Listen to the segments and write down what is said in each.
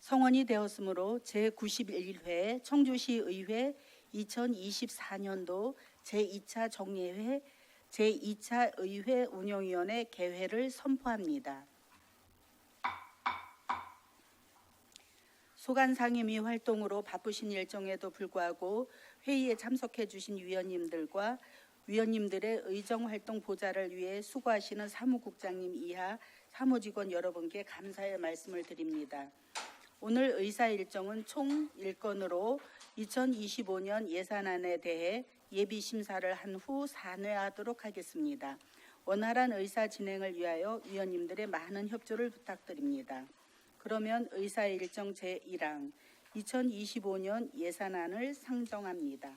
성원이 되었으므로 제91회 청주시의회 2024년도 제2차 정례회 제2차 의회 운영위원회 개회를 선포합니다. 소관 상임위 활동으로 바쁘신 일정에도 불구하고 회의에 참석해 주신 위원님들과 위원님들의 의정활동 보좌를 위해 수고하시는 사무국장님 이하 사무직원 여러분께 감사의 말씀을 드립니다. 오늘 의사 일정은 총 1건으로 2025년 예산안에 대해 예비 심사를 한 후 산회하도록 하겠습니다. 원활한 의사 진행을 위하여 위원님들의 많은 협조를 부탁드립니다. 그러면 의사 일정 제1항 2025년 예산안을 상정합니다.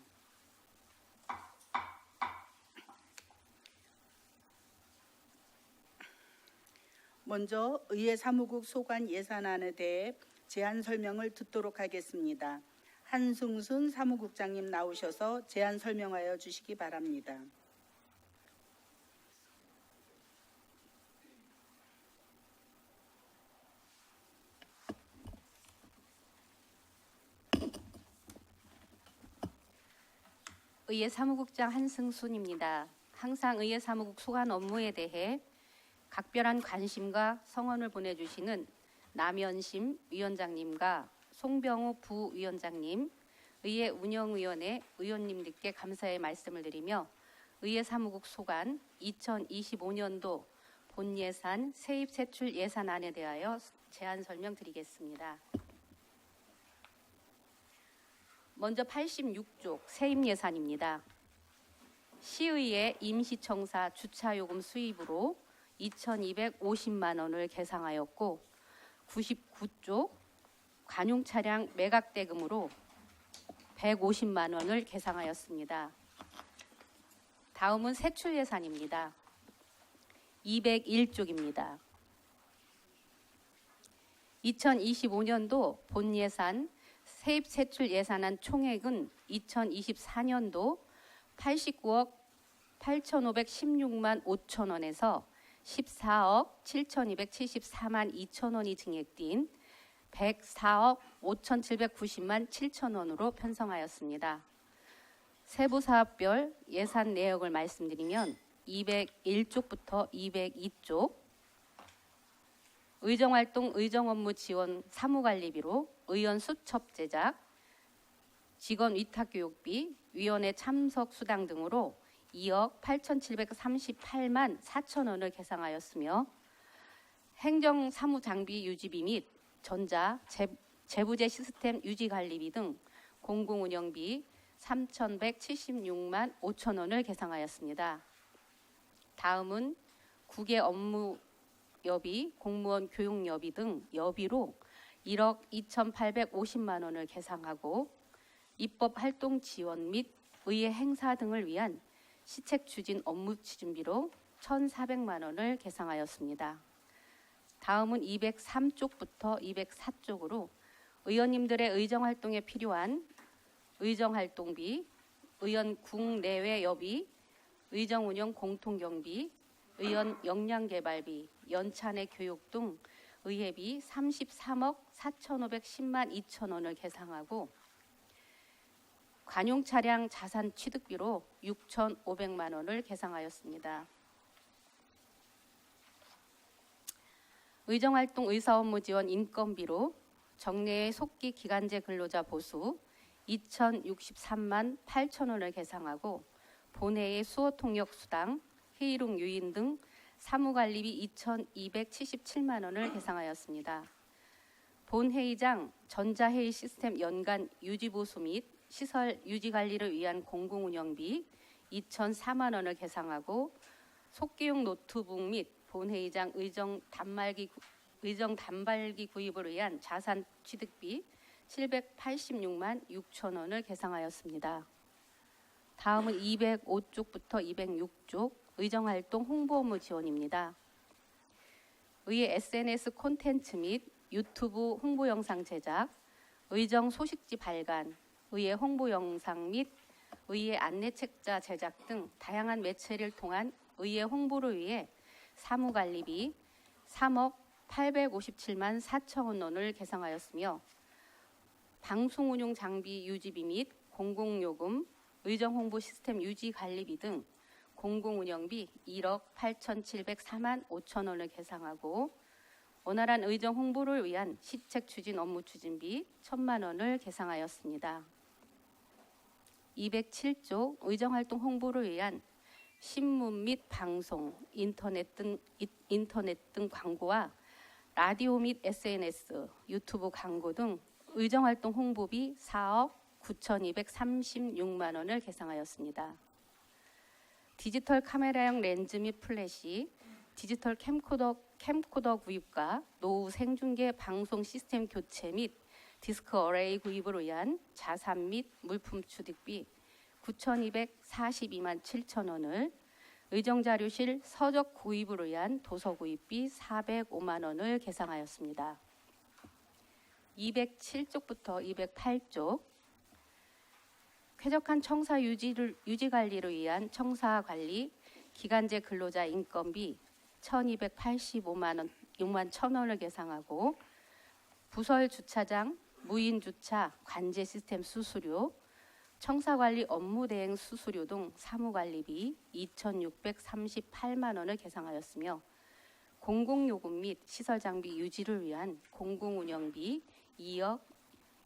먼저 의회 사무국 소관 예산안에 대해 제안 설명을 듣도록 하겠습니다. 한승순 사무국장님 나오셔서 제안 설명하여 주시기 바랍니다. 의회 사무국장 한승순입니다. 항상 의회 사무국 소관 업무에 대해 각별한 관심과 성원을 보내주시는 남현심 위원장님과 송병우 부위원장님, 의회 운영위원회 의원님들께 감사의 말씀을 드리며 의회 사무국 소관 2025년도 본예산 세입 세출 예산안에 대하여 제안 설명드리겠습니다. 먼저 86쪽 세입 예산입니다. 시의회 임시청사 주차요금 수입으로 2,250만 원을 계상하였고 99쪽 관용차량 매각대금으로 150만 원을 계상하였습니다. 다음은 세출 예산입니다. 201쪽입니다. 2025년도 본예산 세입 세출 예산안 총액은 2024년도 89억 8,516만 5천 원에서 14억 7,274만 2천 원이 증액된 104억 5,790만 7천 원으로 편성하였습니다. 세부 사업별 예산 내역을 말씀드리면 201쪽부터 202쪽 의정활동 의정업무 지원 사무관리비로 의원 수첩 제작, 직원 위탁교육비, 위원회 참석 수당 등으로 2억 8,738만 4천 원을 계상하였으며 행정사무장비 유지비 및 전자, 재부재 시스템 유지관리비 등 공공운영비 3,176만 5천 원을 계상하였습니다. 다음은 국외 업무 여비, 공무원 교육 여비 등 여비로 1억 2,850만 원을 계상하고 입법 활동 지원 및 의회 행사 등을 위한 시책 추진 업무 추진비로 1,400만 원을 계상하였습니다. 다음은 203쪽부터 204쪽으로 의원님들의 의정활동에 필요한 의정활동비, 의원 국내외 여비, 의정운영 공통경비, 의원 역량개발비, 연찬회 교육 등 의회비 33억 4,510만 2천 원을 계상하고 관용차량 자산 취득비로 6,500만 원을 계상하였습니다. 의정활동 의사업무 지원 인건비로 정례의 속기 기간제 근로자 보수 2,063만 8천 원을 계상하고 본회의 수호 통역 수당, 회의록 유인 등 사무관리비 2,277만 원을 계상하였습니다. 본회의장 전자회의 시스템 연간 유지보수 및 시설 유지관리를 위한 공공운영비 2,004만 원을 계상하고 속기용 노트북 및 본회의장 의정 단말기 구입을 위한 자산 취득비 786만 6천 원을 계상하였습니다. 다음은 205쪽부터 206쪽 의정활동 홍보업무 지원입니다. 의회 SNS 콘텐츠 및 유튜브 홍보 영상 제작, 의정 소식지 발간, 의회 홍보 영상 및 의회 안내책자 제작 등 다양한 매체를 통한 의회 홍보를 위해 사무관리비 3억 857만 4천 원을 계상하였으며 방송 운용 장비 유지비 및 공공요금, 의정 홍보 시스템 유지 관리비 등 공공 운영비 1억 8,704만 5천 원을 계상하고 원활한 의정 홍보를 위한 시책 추진 업무 추진비 1,000만 원을 계상하였습니다. 207조 의정활동 홍보를 위한 신문 및 방송, 인터넷 등 광고와 라디오 및 SNS, 유튜브 광고 등 의정활동 홍보비 4억 9,236만 원을 계상하였습니다. 디지털 카메라형 렌즈 및 플래시, 디지털 캠코더 구입과 노후 생중계 방송 시스템 교체 및 디스크 어레이 구입을 위한 자산 및 물품 취득비 9,242만 7천 원을, 의정자료실 서적 구입을 위한 도서 구입비 405만 원을 계상하였습니다. 207쪽부터 208쪽 쾌적한 청사 유지 관리를 위한 청사 관리 기간제 근로자 인건비 1,285만 원, 6만 1천 원을 계상하고 부설 주차장, 무인 주차, 관제 시스템 수수료, 청사 관리 업무 대행 수수료 등 사무 관리비 2,638만 원을 계상하였으며 공공요금 및 시설 장비 유지를 위한 공공운영비 2억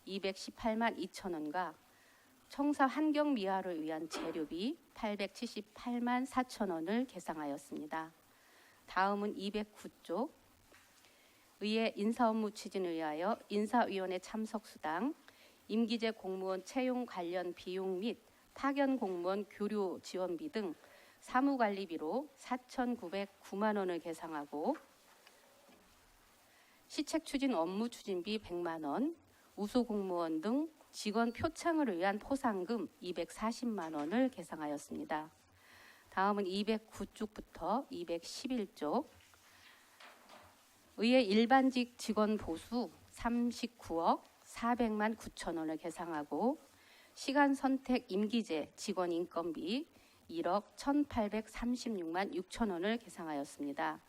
218만 2천 원과 청사 환경 미화를 위한 재료비 878만 4천 원을 계상하였습니다. 다음은 209쪽 의회 인사업무 추진을 위하여 인사위원회 참석수당, 임기제 공무원 채용 관련 비용 및 파견 공무원 교류 지원비 등 사무관리비로 4,909만 원을 계상하고 시책 추진 업무 추진비 100만 원, 우수 공무원 등 직원 표창을 위한 포상금 240만 원을 계상하였습니다. 다음은 209쪽부터 211쪽 의회 일반직 직원 보수 39억 400만 9천 원을 계상하고 시간 선택 임기제 직원 인건비 1억 1,836만 6천 원을 계상하였습니다.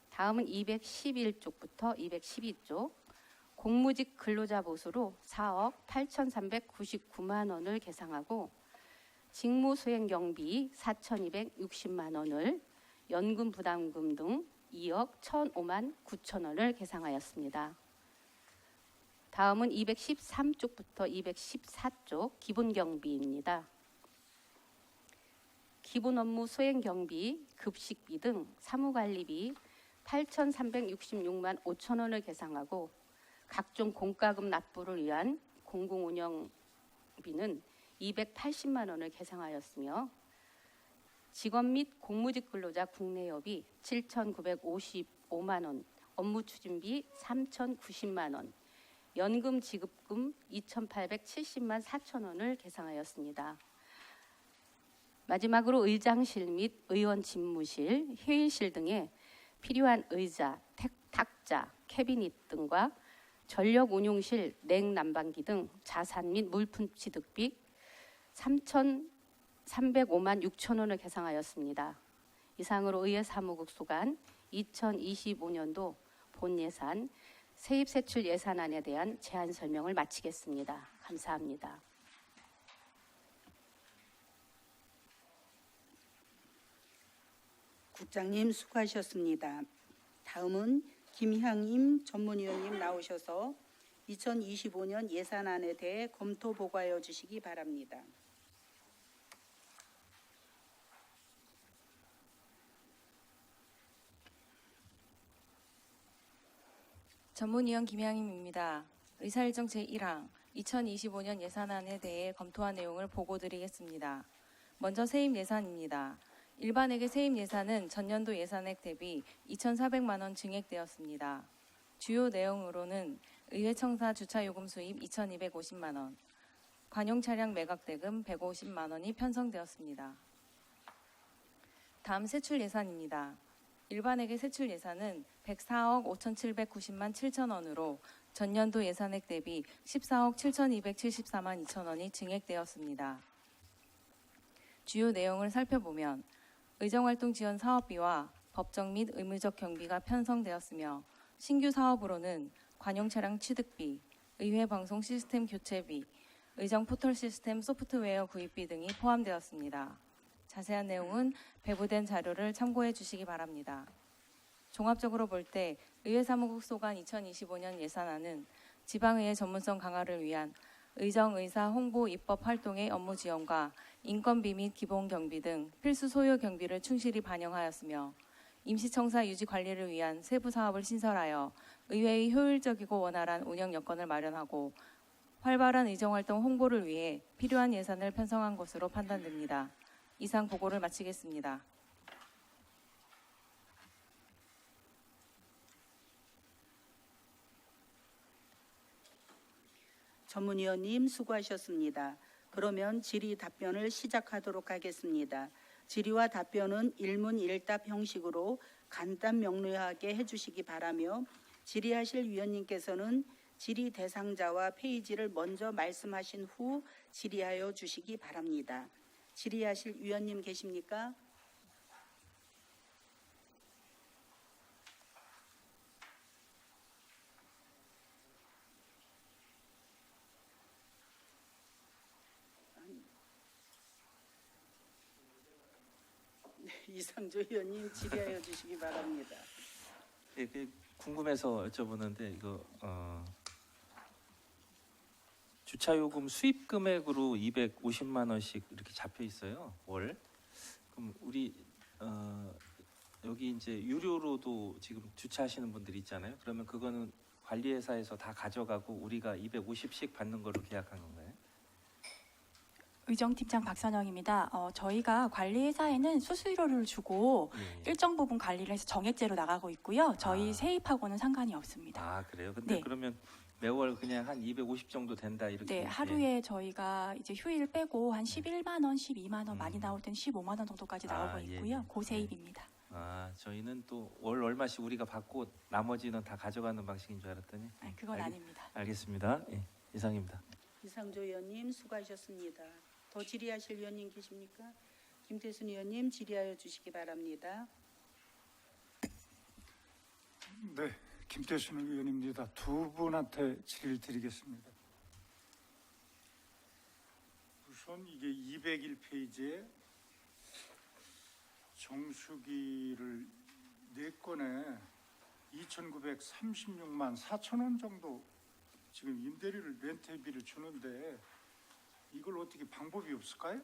다음은 211쪽부터 212쪽 공무직 근로자 보수로 4억 8,399만 원을 계상하고 직무 수행 경비 4,260만 원을 연금 부담금 등 2억 1,005만 9천 원을 계상하였습니다. 다음은 213쪽부터 214쪽 기본 경비입니다. 기본 업무 수행 경비, 급식비 등 사무관리비 8,366만 5천 원을 계상하고 각종 공과금 납부를 위한 공공운영비는 280만 원을 계상하였으며 직원 및 공무직 근로자 국내여비 7,955만 원, 업무 추진비 3,090만 원, 연금 지급금 2,870만 4천 원을 계상하였습니다. 마지막으로 의장실 및 의원 집무실, 회의실 등에 필요한 의자, 탁자, 캐비닛 등과 전력 운용실, 냉난방기 등 자산 및 물품 취득비 3,305만 6천 원을 계상하였습니다. 이상으로 의회 사무국 소관 2025년도 본예산 세입세출 예산안에 대한 제안 설명을 마치겠습니다. 감사합니다. 국장님 수고하셨습니다. 다음은 김향임 전문위원님 나오셔서 2025년 예산안에 대해 검토 보고하여 주시기 바랍니다. 전문위원 김향임입니다. 의사일정 제1항 2025년 예산안에 대해 검토한 내용을 보고드리겠습니다. 먼저 세입 예산입니다. 일반회계 세입 예산은 전년도 예산액 대비 2,400만 원 증액되었습니다. 주요 내용으로는 의회 청사 주차요금 수입 2,250만 원, 관용 차량 매각 대금 150만 원이 편성되었습니다. 다음 세출 예산입니다. 일반회계 세출 예산은 104억 5,790만 7천 원으로 전년도 예산액 대비 14억 7,274만 2천 원이 증액되었습니다. 주요 내용을 살펴보면 의정활동 지원 사업비와 법적 및 의무적 경비가 편성되었으며 신규 사업으로는 관용 차량 취득비, 의회 방송 시스템 교체비, 의정 포털 시스템 소프트웨어 구입비 등이 포함되었습니다. 자세한 내용은 배부된 자료를 참고해 주시기 바랍니다. 종합적으로 볼 때 의회 사무국 소관 2025년 예산안은 지방의회 전문성 강화를 위한 의정, 의사, 홍보, 입법 활동의 업무 지원과 인건비 및 기본 경비 등 필수 소요 경비를 충실히 반영하였으며 임시청사 유지 관리를 위한 세부 사업을 신설하여 의회의 효율적이고 원활한 운영 여건을 마련하고 활발한 의정활동 홍보를 위해 필요한 예산을 편성한 것으로 판단됩니다. 이상 보고를 마치겠습니다. 전문위원님 수고하셨습니다. 그러면 질의 답변을 시작하도록 하겠습니다. 질의와 답변은 일문일답 형식으로 간단 명료하게 해주시기 바라며 질의하실 위원님께서는 질의 대상자와 페이지를 먼저 말씀하신 후 질의하여 주시기 바랍니다. 질의하실 위원님 계십니까? 이상조 의원님 질의하여 주시기 바랍니다. 예, 궁금해서 여쭤보는데 이거 주차 요금 수입 금액으로 250만 원씩 이렇게 잡혀 있어요. 월. 그럼 우리 여기 이제 유료로도 지금 주차하시는 분들이 있잖아요. 그러면 그거는 관리회사에서 다 가져가고 우리가 250씩 받는 걸로 계약한 건가요? 의정팀장 박선영입니다. 저희가 관리회사에는 수수료를 주고 예. 일정 부분 관리를 해서 정액제로 나가고 있고요. 저희 아. 세입하고는 상관이 없습니다. 아 그래요? 근데 네. 그러면 매월 그냥 한 250 정도 된다 이렇게. 네, 하루에 저희가 이제 휴일 빼고 한 11만 원, 12만 원, 많이 나올 때는 15만 원 정도까지 나오고 아, 예, 있고요. 예. 고세입입니다. 아 저희는 또 월 얼마씩 우리가 받고 나머지는 다 가져가는 방식인 줄 알았더니. 아니, 그건 알겠- 아닙니다. 알겠습니다. 예, 이상입니다. 이상조 의원님 수고하셨습니다. 더 질의하실 위원님 계십니까? 김태순 의원님 질의하여 주시기 바랍니다. 네, 김태순 의원입니다. 두 분한테 질의를 드리겠습니다. 우선 이게 201페이지에 정수기를 4건에 2,936만 4천 원 정도 지금 임대료를 렌트비를 주는데 이걸 어떻게 방법이 없을까요?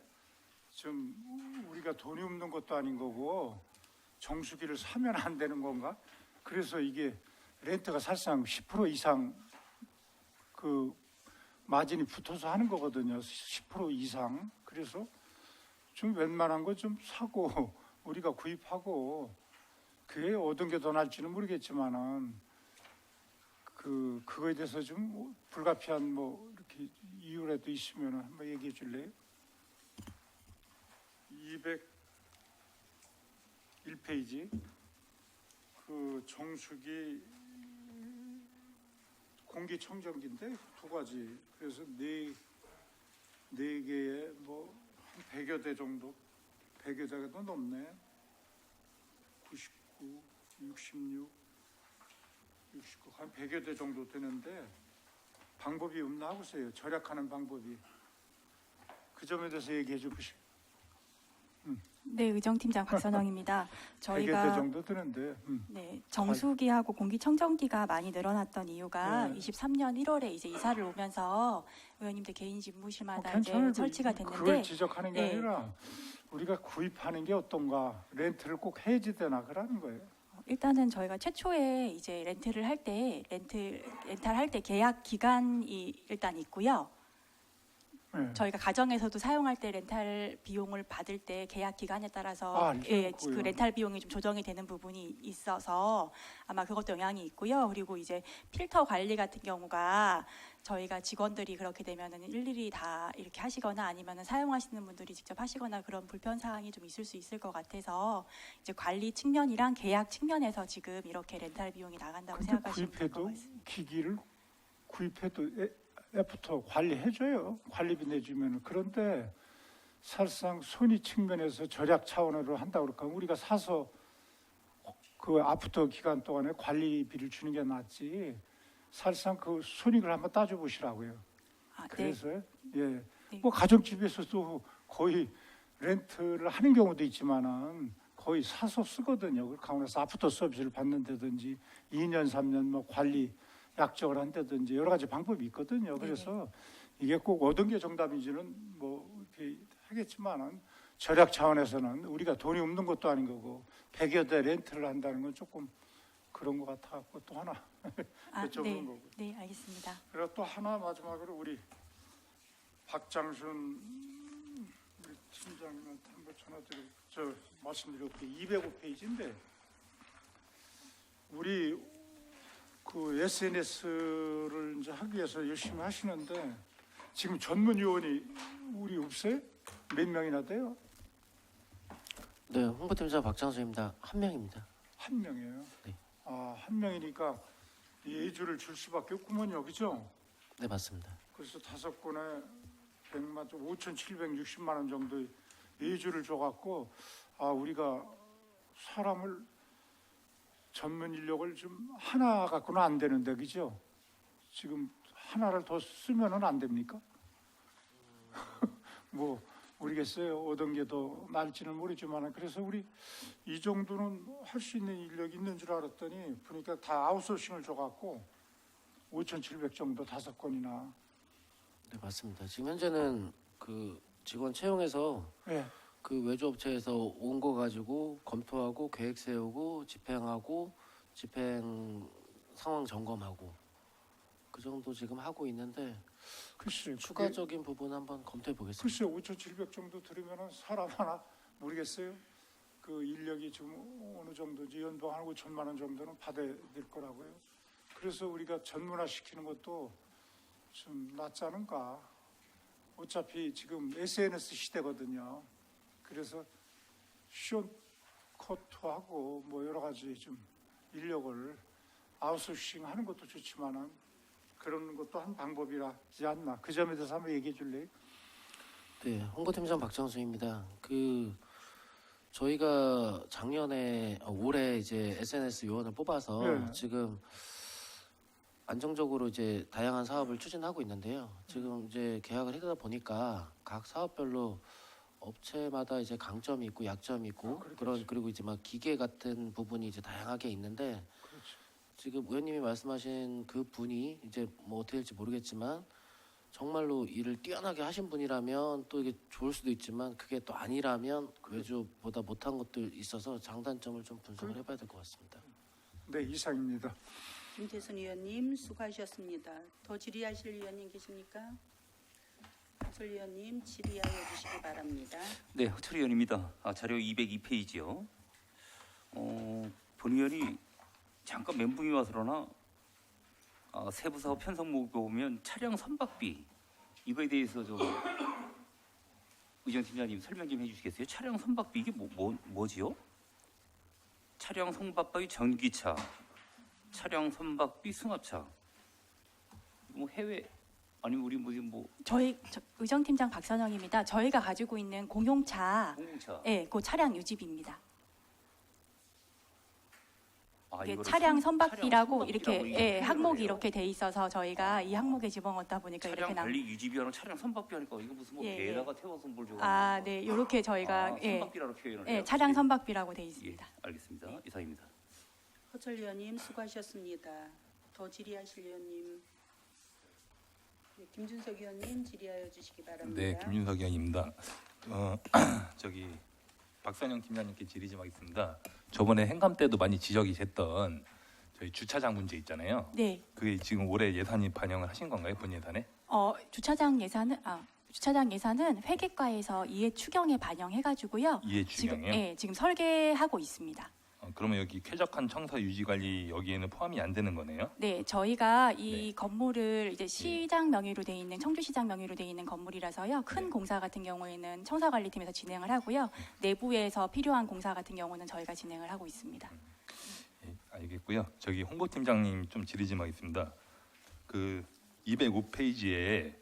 좀 우리가 돈이 없는 것도 아닌 거고 정수기를 사면 안 되는 건가? 그래서 이게 렌트가 사실상 10% 이상 그 마진이 붙어서 하는 거거든요. 10% 이상. 그래서 좀 웬만한 거 좀 사고 우리가 구입하고 그게 어떤 게 더 나을지는 모르겠지만은 그거에 대해서 좀 불가피한 뭐 이렇게 이유라도 있으면 한번 얘기해 줄래요? 201페이지 그 정수기 공기청정기인데 두 가지 그래서 네 개에 뭐 한 100여 대 정도 100여 대가 넘네 99, 66 한 100여 대 정도 되는데 방법이 없나 하고서요. 절약하는 방법이. 그 점에 대해서 얘기해 주시죠. 네, 의정팀장 박선영입니다. 100여 대 저희가 정도 되는데 네, 정수기하고 공기청정기가 많이 늘어났던 이유가 네. 23년 1월에 이제 이사를 오면서 의원님들 개인 집무실마다 이제 괜찮아요. 설치가 그걸 됐는데 지적하는 게 네. 아니라 우리가 구입하는 게 어떤가 렌트를 꼭 해야지 되나 그러는 거예요. 일단은 저희가 최초에 이제 렌트를 할 때 렌탈 할 때 계약 기간이 일단 있고요. 네. 저희가 가정에서도 사용할 때 렌탈 비용을 받을 때 계약 기간에 따라서 알죠. 그 렌탈 비용이 좀 조정이 되는 부분이 있어서 아마 그것도 영향이 있고요. 그리고 이제 필터 관리 같은 경우가 저희가 직원들이 그렇게 되면은 일일이 다 이렇게 하시거나 아니면은 사용하시는 분들이 직접 하시거나 그런 불편 사항이 좀 있을 수 있을 것 같아서 이제 관리 측면이랑 계약 측면에서 지금 이렇게 렌탈 비용이 나간다고 근데 생각하시면 될 것 구입해도 같습니다. 기기를 구입해도 애프터 관리해줘요. 관리비 내주면. 그런데 사실상 손익 측면에서 절약 차원으로 한다고 그럴까 우리가 사서 그 아프터 기간 동안에 관리비를 주는 게 낫지. 사실상 그 손익을 한번 따져보시라고요. 아, 네. 그래서 예, 네. 뭐 가정집에서도 거의 렌트를 하는 경우도 있지만은 거의 사서 쓰거든요. 강원에서 아프터 서비스를 받는다든지 2년, 3년 뭐 관리 약정을 한다든지 여러 가지 방법이 있거든요. 그래서 이게 꼭 어떤 게 정답인지는 뭐 이렇게 하겠지만은 절약 차원에서는 우리가 돈이 없는 것도 아닌 거고 100여 대 렌트를 한다는 건 조금 그런 것 같아갖고 또 하나 아, 여쭤보는 네. 거고. 네, 알겠습니다. 그리고 또 하나 마지막으로 우리 박장순 우리 팀장님한테 한번 전화드리고 저 말씀드렸고 205페이지인데 우리 그 SNS를 이제 하기 위해서 열심히 하시는데 지금 전문 요원이 우리 없어요? 몇 명이나 돼요? 네, 홍보팀장 박장수입니다. 한 명입니다. 한 명이에요. 네. 아, 한 명이니까 예주를 줄 수밖에 없구먼요, 그죠? 네, 맞습니다. 그래서 5건에 100만, 5,760만 원 정도 예주를 줘갖고 아 우리가 사람을 전문 인력을 좀 하나 갖고는 안 되는데 그죠? 지금 하나를 더 쓰면은 안 됩니까? 뭐 모르겠어요. 어떤 게 더 나을지는 모르지만 그래서 우리 이 정도는 할 수 있는 인력이 있는 줄 알았더니 보니까 다 아웃소싱을 줘갖고 5,700 정도 5건이나. 네, 맞습니다. 지금 현재는 그 직원 채용해서 예. 그 외주업체에서 온 거 가지고 검토하고 계획 세우고 집행하고 집행 상황 점검하고 그 정도 지금 하고 있는데 글쎄, 추가적인 부분 한번 검토해 보겠습니다. 글쎄 5,700 정도 들으면은 사람 하나 모르겠어요. 그 인력이 지금 어느 정도인지 연봉 한 5천만 원 정도는 받아야 될 거라고요. 그래서 우리가 전문화 시키는 것도 좀 낫지 않은가. 어차피 지금 SNS 시대거든요. 그래서 숏커트하고 뭐 여러 가지 좀 인력을 아웃소싱 하는 것도 좋지만은 그런 것도 한 방법이라지 않나. 그 점에 대해서 한번 얘기해 줄래요? 네, 홍보팀장 박장수입니다. 그 저희가 작년에 올해 이제 SNS 요원을 뽑아서 네. 지금 안정적으로 이제 다양한 사업을 추진하고 있는데요. 지금 이제 계약을 하다 보니까 각 사업별로 업체마다 이제 강점이 있고 약점이 있고 그리고 이제 막 기계 같은 부분이 이제 다양하게 있는데 지금 의원님이 말씀하신 그 분이 이제 뭐 어떻게 될지 모르겠지만 정말로 일을 뛰어나게 하신 분이라면 또 이게 좋을 수도 있지만 그게 또 아니라면 외주보다 못한 것도 있어서 장단점을 좀 분석을 해봐야 될 것 같습니다. 네, 이상입니다. 김태순 의원님 수고하셨습니다. 더 질의하실 의원님 계십니까? 허철 의원님 질의하여 주시기 바랍니다. 네, 허철 의원입니다. 자료 202페이지요. 본 의원이 잠깐 멘붕이 와서 그러나 세부사업 편성 보면 차량 선박비 이거에 대해서 좀 의정팀장님 설명 좀 해주시겠어요? 차량 선박비 이게 뭐지요? 차량 선박비 전기차, 차량 선박비 승합차. 뭐 해외 아니면 우리 뭐 의정팀장 박선영입니다. 저희가 가지고 있는 공용차, 공차. 그 차량 유지비입니다. 이게 이거를 차량 선박비라고 이렇게 선박비라고 항목이 그래요? 이렇게 돼 있어서 저희가 이 항목에 집어넣다 보니까 차량 이렇게 관리 유지비하는 차량 선박비 하니까 이거 무슨 뭐 예, 배에다가 태워서 뭘 줘가지고 네, 이렇게 저희가 선박비라고 표현을 해요. 차량 예, 선박비라고 돼 있습니다. 알겠습니다. 이상입니다. 허철 의원님 수고하셨습니다. 더 질의하실 의원님. 네, 김준석 의원님 질의하여 주시기 바랍니다. 네, 김윤석 의원입니다. 저기 박선영 팀장님께 질의 좀 하겠습니다. 저번에 행감 때도 많이 지적이 됐던 저희 주차장 문제 있잖아요. 네. 그게 지금 올해 예산이 반영을 하신 건가요, 본 예산에? 주차장 예산은 회계과에서 이해 추경에 반영해가지고요. 이해 추경이요? 지금 설계하고 있습니다. 그러면 여기 쾌적한 청사 유지 관리 여기에는 포함이 안 되는 거네요? 네, 저희가 이 네. 건물을 이제 시장 명의로 돼 있는 청주시장 명의로 돼 있는 건물이라서요. 큰 네. 공사 같은 경우에는 청사관리팀에서 진행을 하고요. 내부에서 필요한 공사 같은 경우는 저희가 진행을 하고 있습니다. 예, 알겠고요. 저기 홍보팀장님 좀 질의 좀 하겠습니다. 그 205페이지에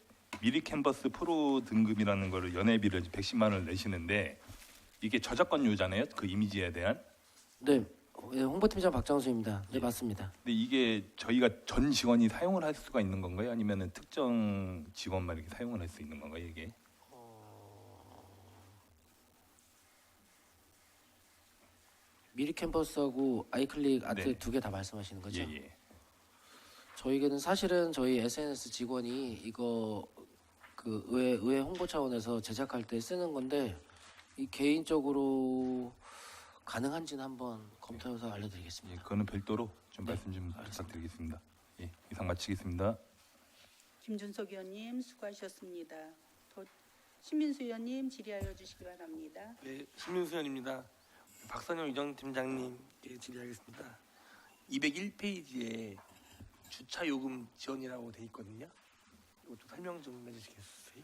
미리 캔버스 프로 등급이라는 거를 연회비를 110만 원을 내시는데 이게 저작권료잖아요. 그 이미지에 대한. 네, 예, 홍보팀장 박장수입니다. 네, 맞습니다. 근데 이게 저희가 전 직원이 사용을 할 수가 있는 건가요? 아니면은 특정 직원만 이렇게 사용을 할 수 있는 건가요, 이게? 미리 캔버스하고 아이클릭 아트 네. 두 개 다 말씀하시는 거죠? 예, 예. 저희에게는 사실은 저희 SNS 직원이 이거 그 의회 홍보 차원에서 제작할 때 쓰는 건데 이 개인적으로 가능한지는 한번 검토해서 예, 알려드리겠습니다. 그거는 별도로 좀 네, 말씀 좀 알겠습니다. 부탁드리겠습니다. 예, 이상 마치겠습니다. 김준석 의원님 수고하셨습니다. 신민수 의원님 질의하여 주시기 바랍니다. 네, 신민수 의원입니다. 박선영 의정팀장님께 질의하겠습니다. 201페이지에 주차 요금 지원이라고 돼 있거든요. 이거 좀 설명 좀 해주시겠어요?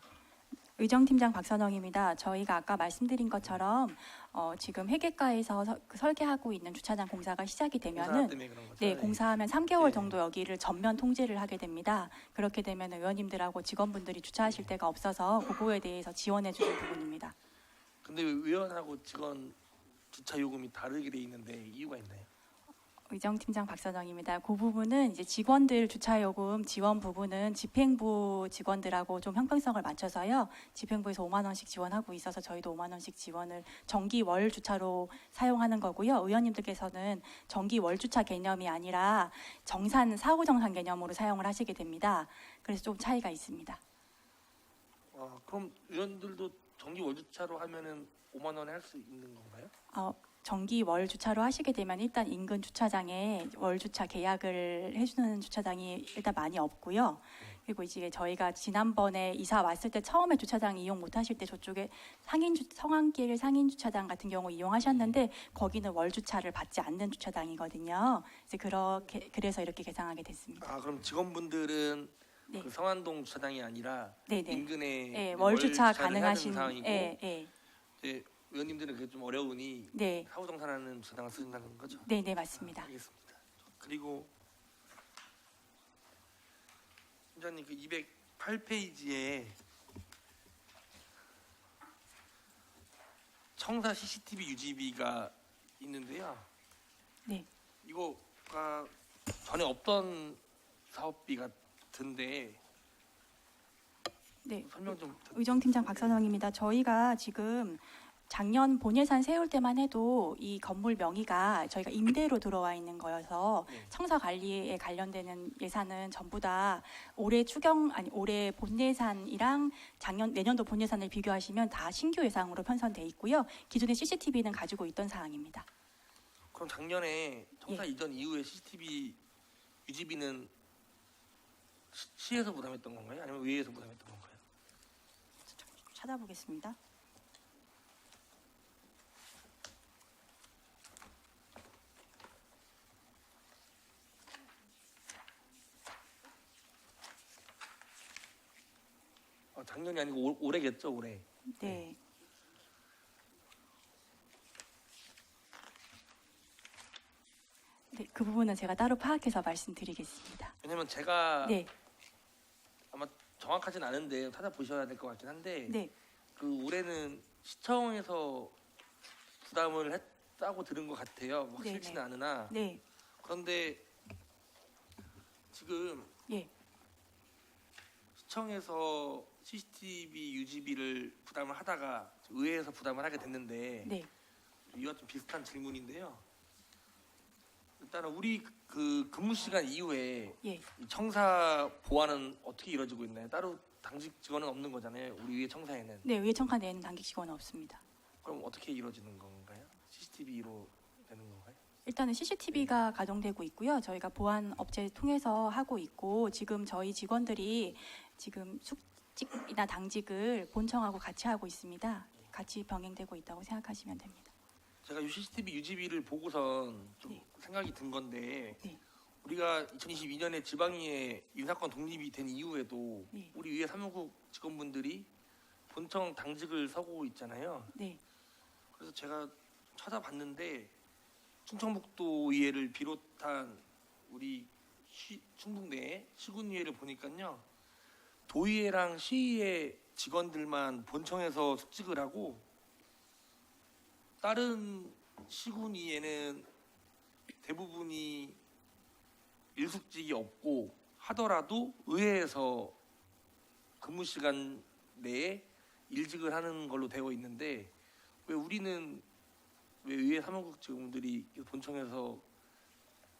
의정팀장 박선영입니다. 저희가 아까 말씀드린 것처럼 지금 회계과에서 설계하고 있는 주차장 공사가 시작이 공사 되면은 때문에 그런 거죠? 네, 공사하면 3개월 네. 정도 여기를 전면 통제를 하게 됩니다. 그렇게 되면 의원님들하고 직원분들이 주차하실 데가 없어서 그거에 대해서 지원해 주는 부분입니다. 근데 왜 의원하고 직원 주차 요금이 다르게 돼 있는데 이유가 있나요? 의정팀장 박선영입니다. 그 부분은 이제 직원들 주차요금 지원 부분은 집행부 직원들하고 좀 형평성을 맞춰서요. 집행부에서 5만 원씩 지원하고 있어서 저희도 5만 원씩 지원을 정기 월 주차로 사용하는 거고요. 의원님들께서는 정기 월 주차 개념이 아니라 정산 사후 정산 개념으로 사용을 하시게 됩니다. 그래서 좀 차이가 있습니다. 그럼 의원들도 정기 월주차로 하면은 5만 원에 할 수 있는 건가요? 정기 월 주차로 하시게 되면 일단 인근 주차장에 월 주차 계약을 해주는 주차장이 일단 많이 없고요. 그리고 이제 저희가 지난번에 이사 왔을 때 처음에 주차장 이용 못 하실 때 저쪽에 성안길 상인 주차장 같은 경우 이용하셨는데 거기는 월 주차를 받지 않는 주차장이거든요. 그래서 이렇게 계상하게 됐습니다. 그럼 직원분들은 네. 그 성안동 주차장이 아니라 네네. 인근에 네, 월 주차 주차를 해야 되는 가능하신 상황이고 네, 이제 의원님들은 그게 좀 어려우니 네, 사후 정산하는 주차장을 쓰신다는 거죠? 네, 네, 맞습니다. 알겠습니다. 그리고 팀장님 그 208페이지에 청사 CCTV 유지비가 있는데요. 네. 이거가 전에 없던 사업비 같은데 네. 설명 좀 의정팀장 박선영입니다. 저희가 지금 작년 본예산 세울 때만 해도 이 건물 명의가 저희가 임대로 들어와 있는 거여서 네. 청사 관리에 관련되는 예산은 전부 다 올해 본예산이랑 내년도 본예산을 비교하시면 다 신규 예산으로 편성돼 있고요. 기존의 CCTV는 가지고 있던 사항입니다. 그럼 작년에 청사 예. 이전 이후에 CCTV 유지비는 시에서 부담했던 건가요? 아니면 의회에서 부담했던 건가요? 찾아보겠습니다. 작년이 아니고 올해겠죠, 올해. 네. 네, 그 부분은 제가 따로 파악해서 말씀드리겠습니다. 왜냐면 제가 네, 아마 정확하진 않은데 찾아보셔야 될 것 같긴 한데 네, 그 올해는 시청에서 부담을 했다고 들은 것 같아요. 뭐 확실치는 네네. 않으나 네, 그런데 지금 예, 시청에서 CCTV 유지비를 부담을 하다가 의회에서 부담을 하게 됐는데 네. 이와 좀 비슷한 질문인데요. 일단은 우리 그 근무 시간 이후에 예. 이 청사 보완은 어떻게 이루어지고 있나요? 따로 당직 직원은 없는 거잖아요. 우리 위에 청사에는. 네, 위에 청사 내에는 단기 직원은 없습니다. 그럼 어떻게 이루어지는 건가요? CCTV로 되는 건가요? 일단은 CCTV가 가동되고 있고요. 저희가 보안 업체 통해서 하고 있고 지금 저희 직원들이 지금 숙직이나 당직을 본청하고 같이 하고 있습니다. 같이 병행되고 있다고 생각하시면 됩니다. 제가 이 CCTV 유지비를 보고선 좀 네. 생각이 든 건데 네. 우리가 2022년에 지방의회 인사권 독립이 된 이후에도 네. 우리 의회 사무국 직원분들이 본청 당직을 서고 있잖아요. 네, 그래서 제가 찾아봤는데 충청북도 의회를 비롯한 우리 충북 내 시군의회를 보니까요. 도의회랑 시의회 직원들만 본청에서 숙직을 하고 다른 시군의회는 대부분이 일숙직이 없고 하더라도 의회에서 근무 시간 내에 일직을 하는 걸로 되어 있는데 왜 우리는 왜 의회 사무국 직원들이 본청에서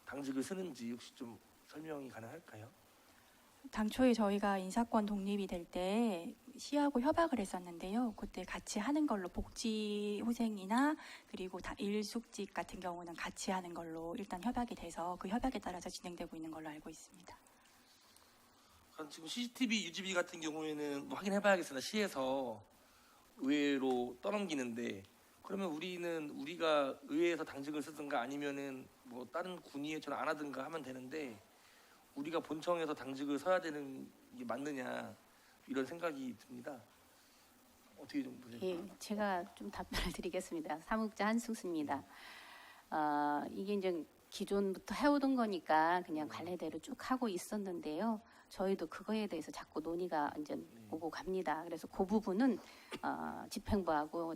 당직을 쓰는지 혹시 좀 설명이 가능할까요? 당초에 저희가 인사권 독립이 될 때 시하고 협약을 했었는데요. 그때 같이 하는 걸로 복지후생이나 그리고 다 일숙직 같은 경우는 같이 하는 걸로 일단 협약이 돼서 그 협약에 따라서 진행되고 있는 걸로 알고 있습니다. 그럼 지금 CCTV 유지비 같은 경우에는 뭐 확인해봐야겠으나 시에서 의회로 떠넘기는데 그러면 우리가 의회에서 당직을 쓰든가 아니면은 뭐 다른 군의회처럼 안 하든가 하면 되는데 우리가 본청에서 당직을 서야 되는 게 맞느냐 이런 생각이 듭니다. 어떻게 좀 보세요? 예, 제가 좀 답변을 드리겠습니다. 사무국장 한숙수입니다. 이게 이제 기존부터 해오던 거니까 그냥 관례대로 쭉 하고 있었는데요. 저희도 그거에 대해서 자꾸 논의가 이제 오고 갑니다. 그래서 그 부분은 집행부하고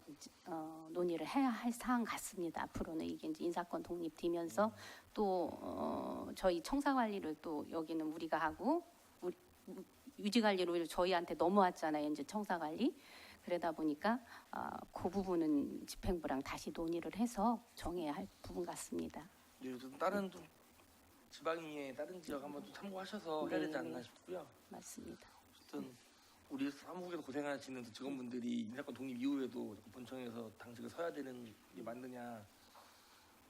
논의를 해야 할 사안 같습니다. 앞으로는 이게 이제 인사권 독립되면서 또 저희 청사 관리를 또 여기는 우리가 하고 유지 관리로 저희한테 넘어왔잖아요. 이제 청사 관리. 그러다 보니까 그 부분은 집행부랑 다시 논의를 해서 정해야 할 부분 같습니다. 예, 좀 다른 좀 지방의 다른 지역 한번 좀 참고하셔서 해야 되지 않나 싶고요. 맞습니다. 어쨌든 우리 사무국에서 고생하시는 직원분들이 인사권 독립 이후에도 본청에서 당직을 서야 되는 게 맞느냐.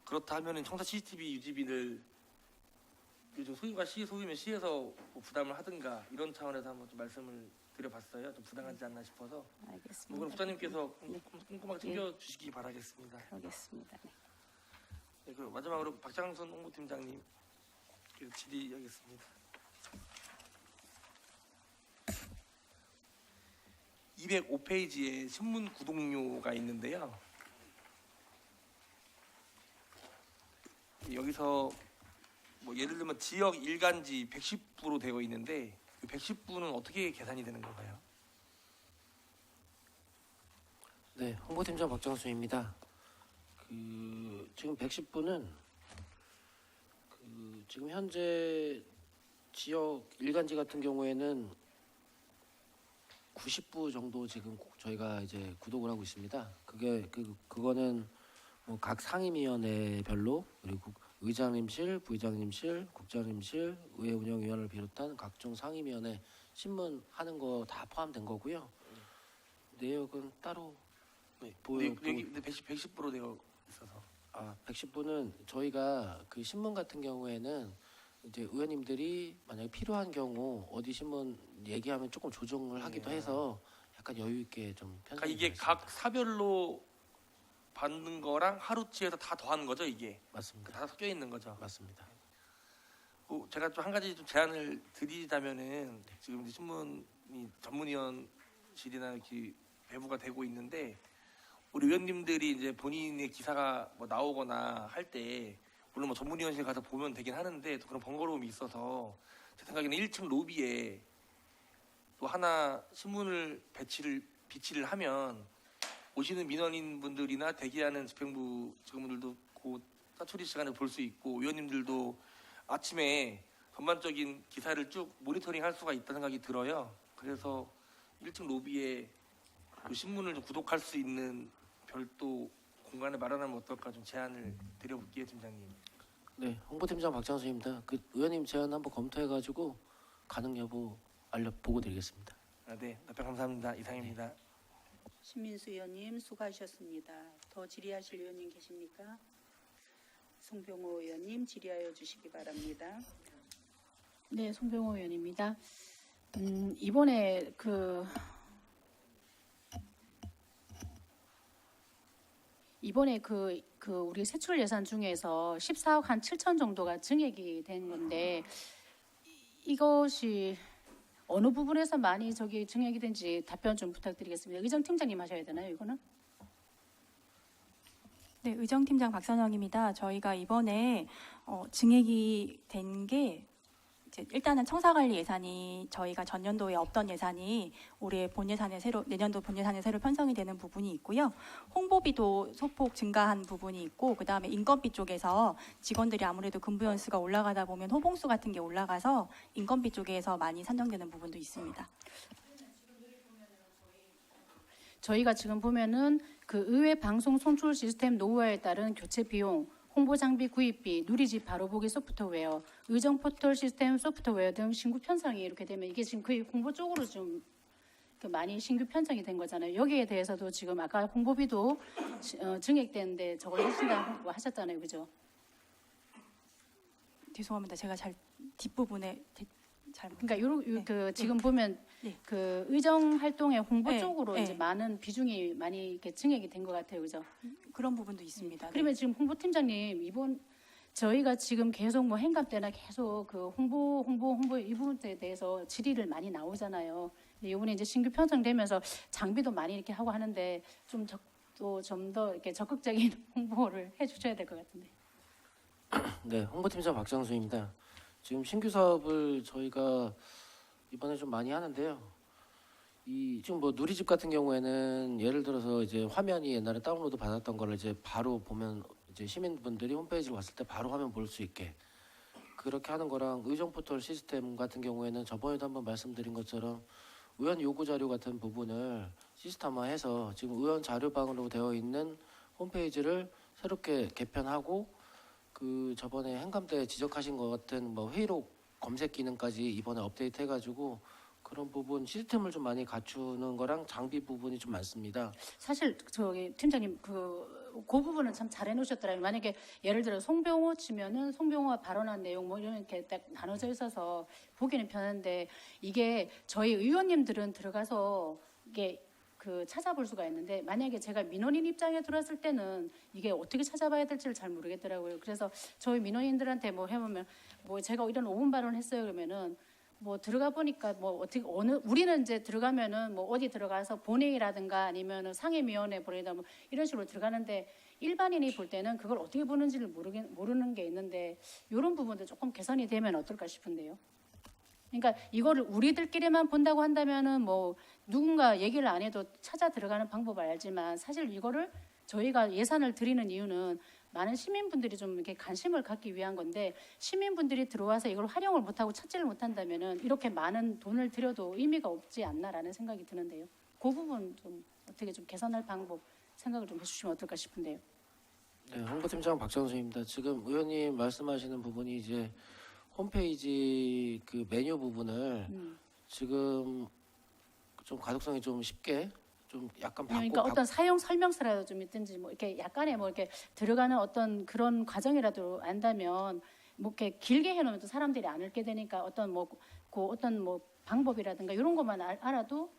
그렇다 하면은 청사 CCTV 유지비를 요즘 소유가 시 소유면 시에서 뭐 부담을 하든가 이런 차원에서 한번 좀 말씀을 드려봤어요. 좀 부당하지 않나 싶어서. 알겠습니다. 그럼 국장님께서 네. 꼼꼼하게 챙겨주시기 바라겠습니다. 그러겠습니다. 네. 네, 그럼 마지막으로 박장순 홍보팀장님 질의하겠습니다. 205페이지에 신문 구독료가 있는데요. 여기서 뭐 예를 들면 지역 일간지 110부로 되어 있는데 그 110부는 어떻게 계산이 되는 건가요? 네, 홍보팀장 박정수입니다. 지금 110부는 지금 현재 지역 일간지 같은 경우에는 90부 정도 지금 저희가 이제 구독을 하고 있습니다. 그거는 뭐 각 상임위원회별로 그리고 의장님실, 부의장님실, 국장님실, 의회운영위원회를 비롯한 각종 상임위원회 신문 하는 거 다 포함된 거고요. 내역은 따로 여기 110부로 되어 있어서. 110부는 저희가 그 신문 같은 경우에는 이제 의원님들이 만약에 필요한 경우 어디 신문 얘기하면 조금 조정을 하기도 해서 약간 여유 있게 좀 그러니까 이게 각 사별로 받는 거랑 하루치에서 다 더하는 거죠, 이게? 맞습니다. 다 섞여 있는 거죠. 맞습니다. 제가 좀 한 가지 좀 제안을 드리자면은 지금 이제 신문이 전문위원실이나 이렇게 배부가 되고 있는데 우리 의원님들이 이제 본인의 기사가 뭐 나오거나 할 때 물론 뭐 전문위원실 가서 보면 되긴 하는데 또 그런 번거로움이 있어서 제 생각에는 1층 로비에 또 하나 신문을 비치를 하면 오시는 민원인 분들이나 대기하는 집행부 직원분들도 그 사투리 시간에 볼 수 있고 의원님들도 아침에 전반적인 기사를 쭉 모니터링할 수가 있다는 생각이 들어요. 그래서 1층 로비에 그 신문을 좀 구독할 수 있는 별도 공간을 마련하면 어떨까 좀 제안을 드려볼게요, 팀장님. 네, 홍보팀장 박장수입니다. 그 의원님 제안 한번 검토해가지고 가능 여부 보고 드리겠습니다. 네, 답변 감사합니다. 이상입니다. 신민수 의원님 수고하셨습니다. 더 질의하실 의원님 계십니까? 송병호 의원님 질의하여 주시기 바랍니다. 네, 송병호 의원입니다. 이번에 우리 세출 예산 중에서 14억 한 7천 정도가 증액이 된 건데 이것이 어느 부분에서 많이 증액이 된지 답변 좀 부탁드리겠습니다. 의정팀장님 하셔야 되나요, 이거는? 네, 의정팀장 박선영입니다. 저희가 이번에 증액이 된 게 이제 일단은 청사관리 예산이 저희가 전년도에 없던 예산이 올해 내년도 본 예산에 새로 편성이 되는 부분이 있고요. 홍보비도 소폭 증가한 부분이 있고, 그 다음에 인건비 쪽에서 직원들이 아무래도 근무 연수가 올라가다 보면 호봉수 같은 게 올라가서 인건비 쪽에서 많이 산정되는 부분도 있습니다. 저희가 지금 보면은 그 의회 방송 송출 시스템 노후화에 따른 교체 비용, 홍보 장비 구입비, 누리집 바로보기 소프트웨어, 의정 포털 시스템 소프트웨어 등 신규 편성이 이렇게 되면 이게 지금 거의 홍보 쪽으로 좀 많이 신규 편성이 된 거잖아요. 여기에 대해서도 지금 아까 홍보비도 증액되는데 저걸 하신다고 하셨잖아요, 그죠? 죄송합니다. 제가 잘 뒷부분에 잘 그러니까 그 지금 보면 네. 그 의정 활동의 홍보 네. 쪽으로 네. 이제 많은 비중이 많이 이렇게 증액이 된 것 같아요, 그죠? 그런 부분도 있습니다. 그러면 지금 홍보팀장님 이번 저희가 지금 계속 뭐 행감 때나 계속 그 홍보 이 부분에 대해서 질의를 많이 나오잖아요. 이번에 이제 신규 편성되면서 장비도 많이 이렇게 하고 하는데 좀 더 이렇게 적극적인 홍보를 해주셔야 될 것 같은데. 네, 홍보팀장 박정수입니다. 지금 신규 사업을 저희가 이번에 좀 많이 하는데요. 지금 뭐 누리집 같은 경우에는 예를 들어서 이제 화면이 옛날에 다운로드 받았던 거를 이제 바로 보면 이제 시민분들이 홈페이지를 왔을 때 바로 화면 볼 수 있게 그렇게 하는 거랑 의정 포털 시스템 같은 경우에는 저번에도 한번 말씀드린 것처럼 의원 요구 자료 같은 부분을 시스템화해서 지금 의원 자료방으로 되어 있는 홈페이지를 새롭게 개편하고 그 저번에 행감 때 지적하신 것 같은 뭐 회의록 검색 기능까지 이번에 업데이트 해가지고 그런 부분 시스템을 좀 많이 갖추는 거랑 장비 부분이 좀 많습니다. 사실 저기 팀장님 그 부분은 참 잘 해놓으셨더라고요. 만약에 예를 들어 송병호 치면은 송병호가 발언한 내용 뭐 이렇게 딱 나눠져 있어서 보기는 편한데 이게 저희 의원님들은 들어가서 이게 그 찾아볼 수가 있는데 만약에 제가 민원인 입장에 들어왔을 때는 이게 어떻게 찾아봐야 될지를 잘 모르겠더라고요. 그래서 저희 민원인들한테 뭐 해보면 뭐 제가 이런 5분 발언을 했어요 그러면은 뭐 들어가 보니까 뭐 어떻게 우리는 이제 들어가면은 뭐 어디 들어가서 본회의라든가 아니면은 상임위원회 본회의다 뭐 이런 식으로 들어가는데 일반인이 볼 때는 그걸 어떻게 보는지를 모르는 게 있는데 이런 부분도 조금 개선이 되면 어떨까 싶은데요. 그러니까 이거를 우리들끼리만 본다고 한다면은 뭐 누군가 얘기를 안 해도 찾아 들어가는 방법을 알지만 사실 이거를 저희가 예산을 드리는 이유는 많은 시민분들이 좀 이렇게 관심을 갖기 위한 건데 시민분들이 들어와서 이걸 활용을 못하고 찾지를 못한다면은 이렇게 많은 돈을 들여도 의미가 없지 않나라는 생각이 드는데요. 그 부분 좀 어떻게 좀 개선할 방법 생각을 좀 해주시면 어떨까 싶은데요. 네, 홍보팀장 박정수입니다. 지금 의원님 말씀하시는 부분이 이제 홈페이지 그 메뉴 부분을 지금 좀 가독성이 좀 쉽게 좀 약간 그러니까 어떤 사용 설명서라도 좀 있든지 뭐 이렇게 약간의 뭐 이렇게 들어가는 어떤 그런 과정이라도 안다면 뭐 이렇게 길게 해놓으면 또 사람들이 안 읽게 되니까 어떤 뭐 그 어떤 뭐 방법이라든가 이런 것만 알아도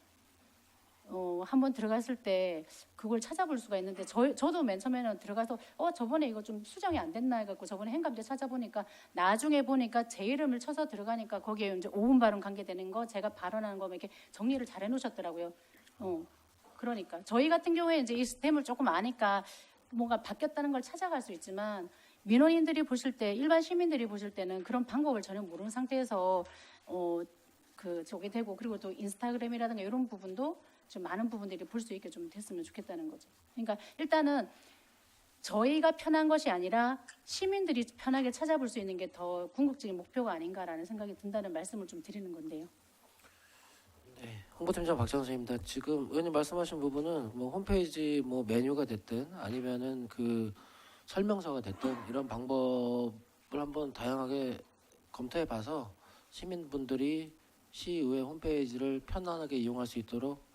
한번 들어갔을 때 그걸 찾아볼 수가 있는데 저도 맨 처음에는 들어가서 저번에 이거 좀 수정이 안 됐나 해갖고 저번에 행감대 찾아보니까 나중에 보니까 제 이름을 쳐서 들어가니까 거기에 이제 5분 발언 관계되는 거 제가 발언하는 거 이렇게 정리를 잘 해놓으셨더라고요. 그러니까 저희 같은 경우에 이제 이 시스템을 조금 아니까 뭔가 바뀌었다는 걸 찾아갈 수 있지만 민원인들이 보실 때 일반 시민들이 보실 때는 그런 방법을 전혀 모르는 상태에서 저게 되고 그리고 또 인스타그램이라든가 이런 부분도 좀 많은 부분들이 볼 수 있게 좀 됐으면 좋겠다는 거죠. 그러니까 일단은 저희가 편한 것이 아니라 시민들이 편하게 찾아볼 수 있는 게 더 궁극적인 목표가 아닌가라는 생각이 든다는 말씀을 좀 드리는 건데요. 네, 홍보팀장 박정수입니다. 지금 의원님 말씀하신 부분은 뭐 홈페이지 뭐 메뉴가 됐든 아니면은 그 설명서가 됐든 이런 방법을 한번 다양하게 검토해봐서 시민분들이 시의회 홈페이지를 편안하게 이용할 수 있도록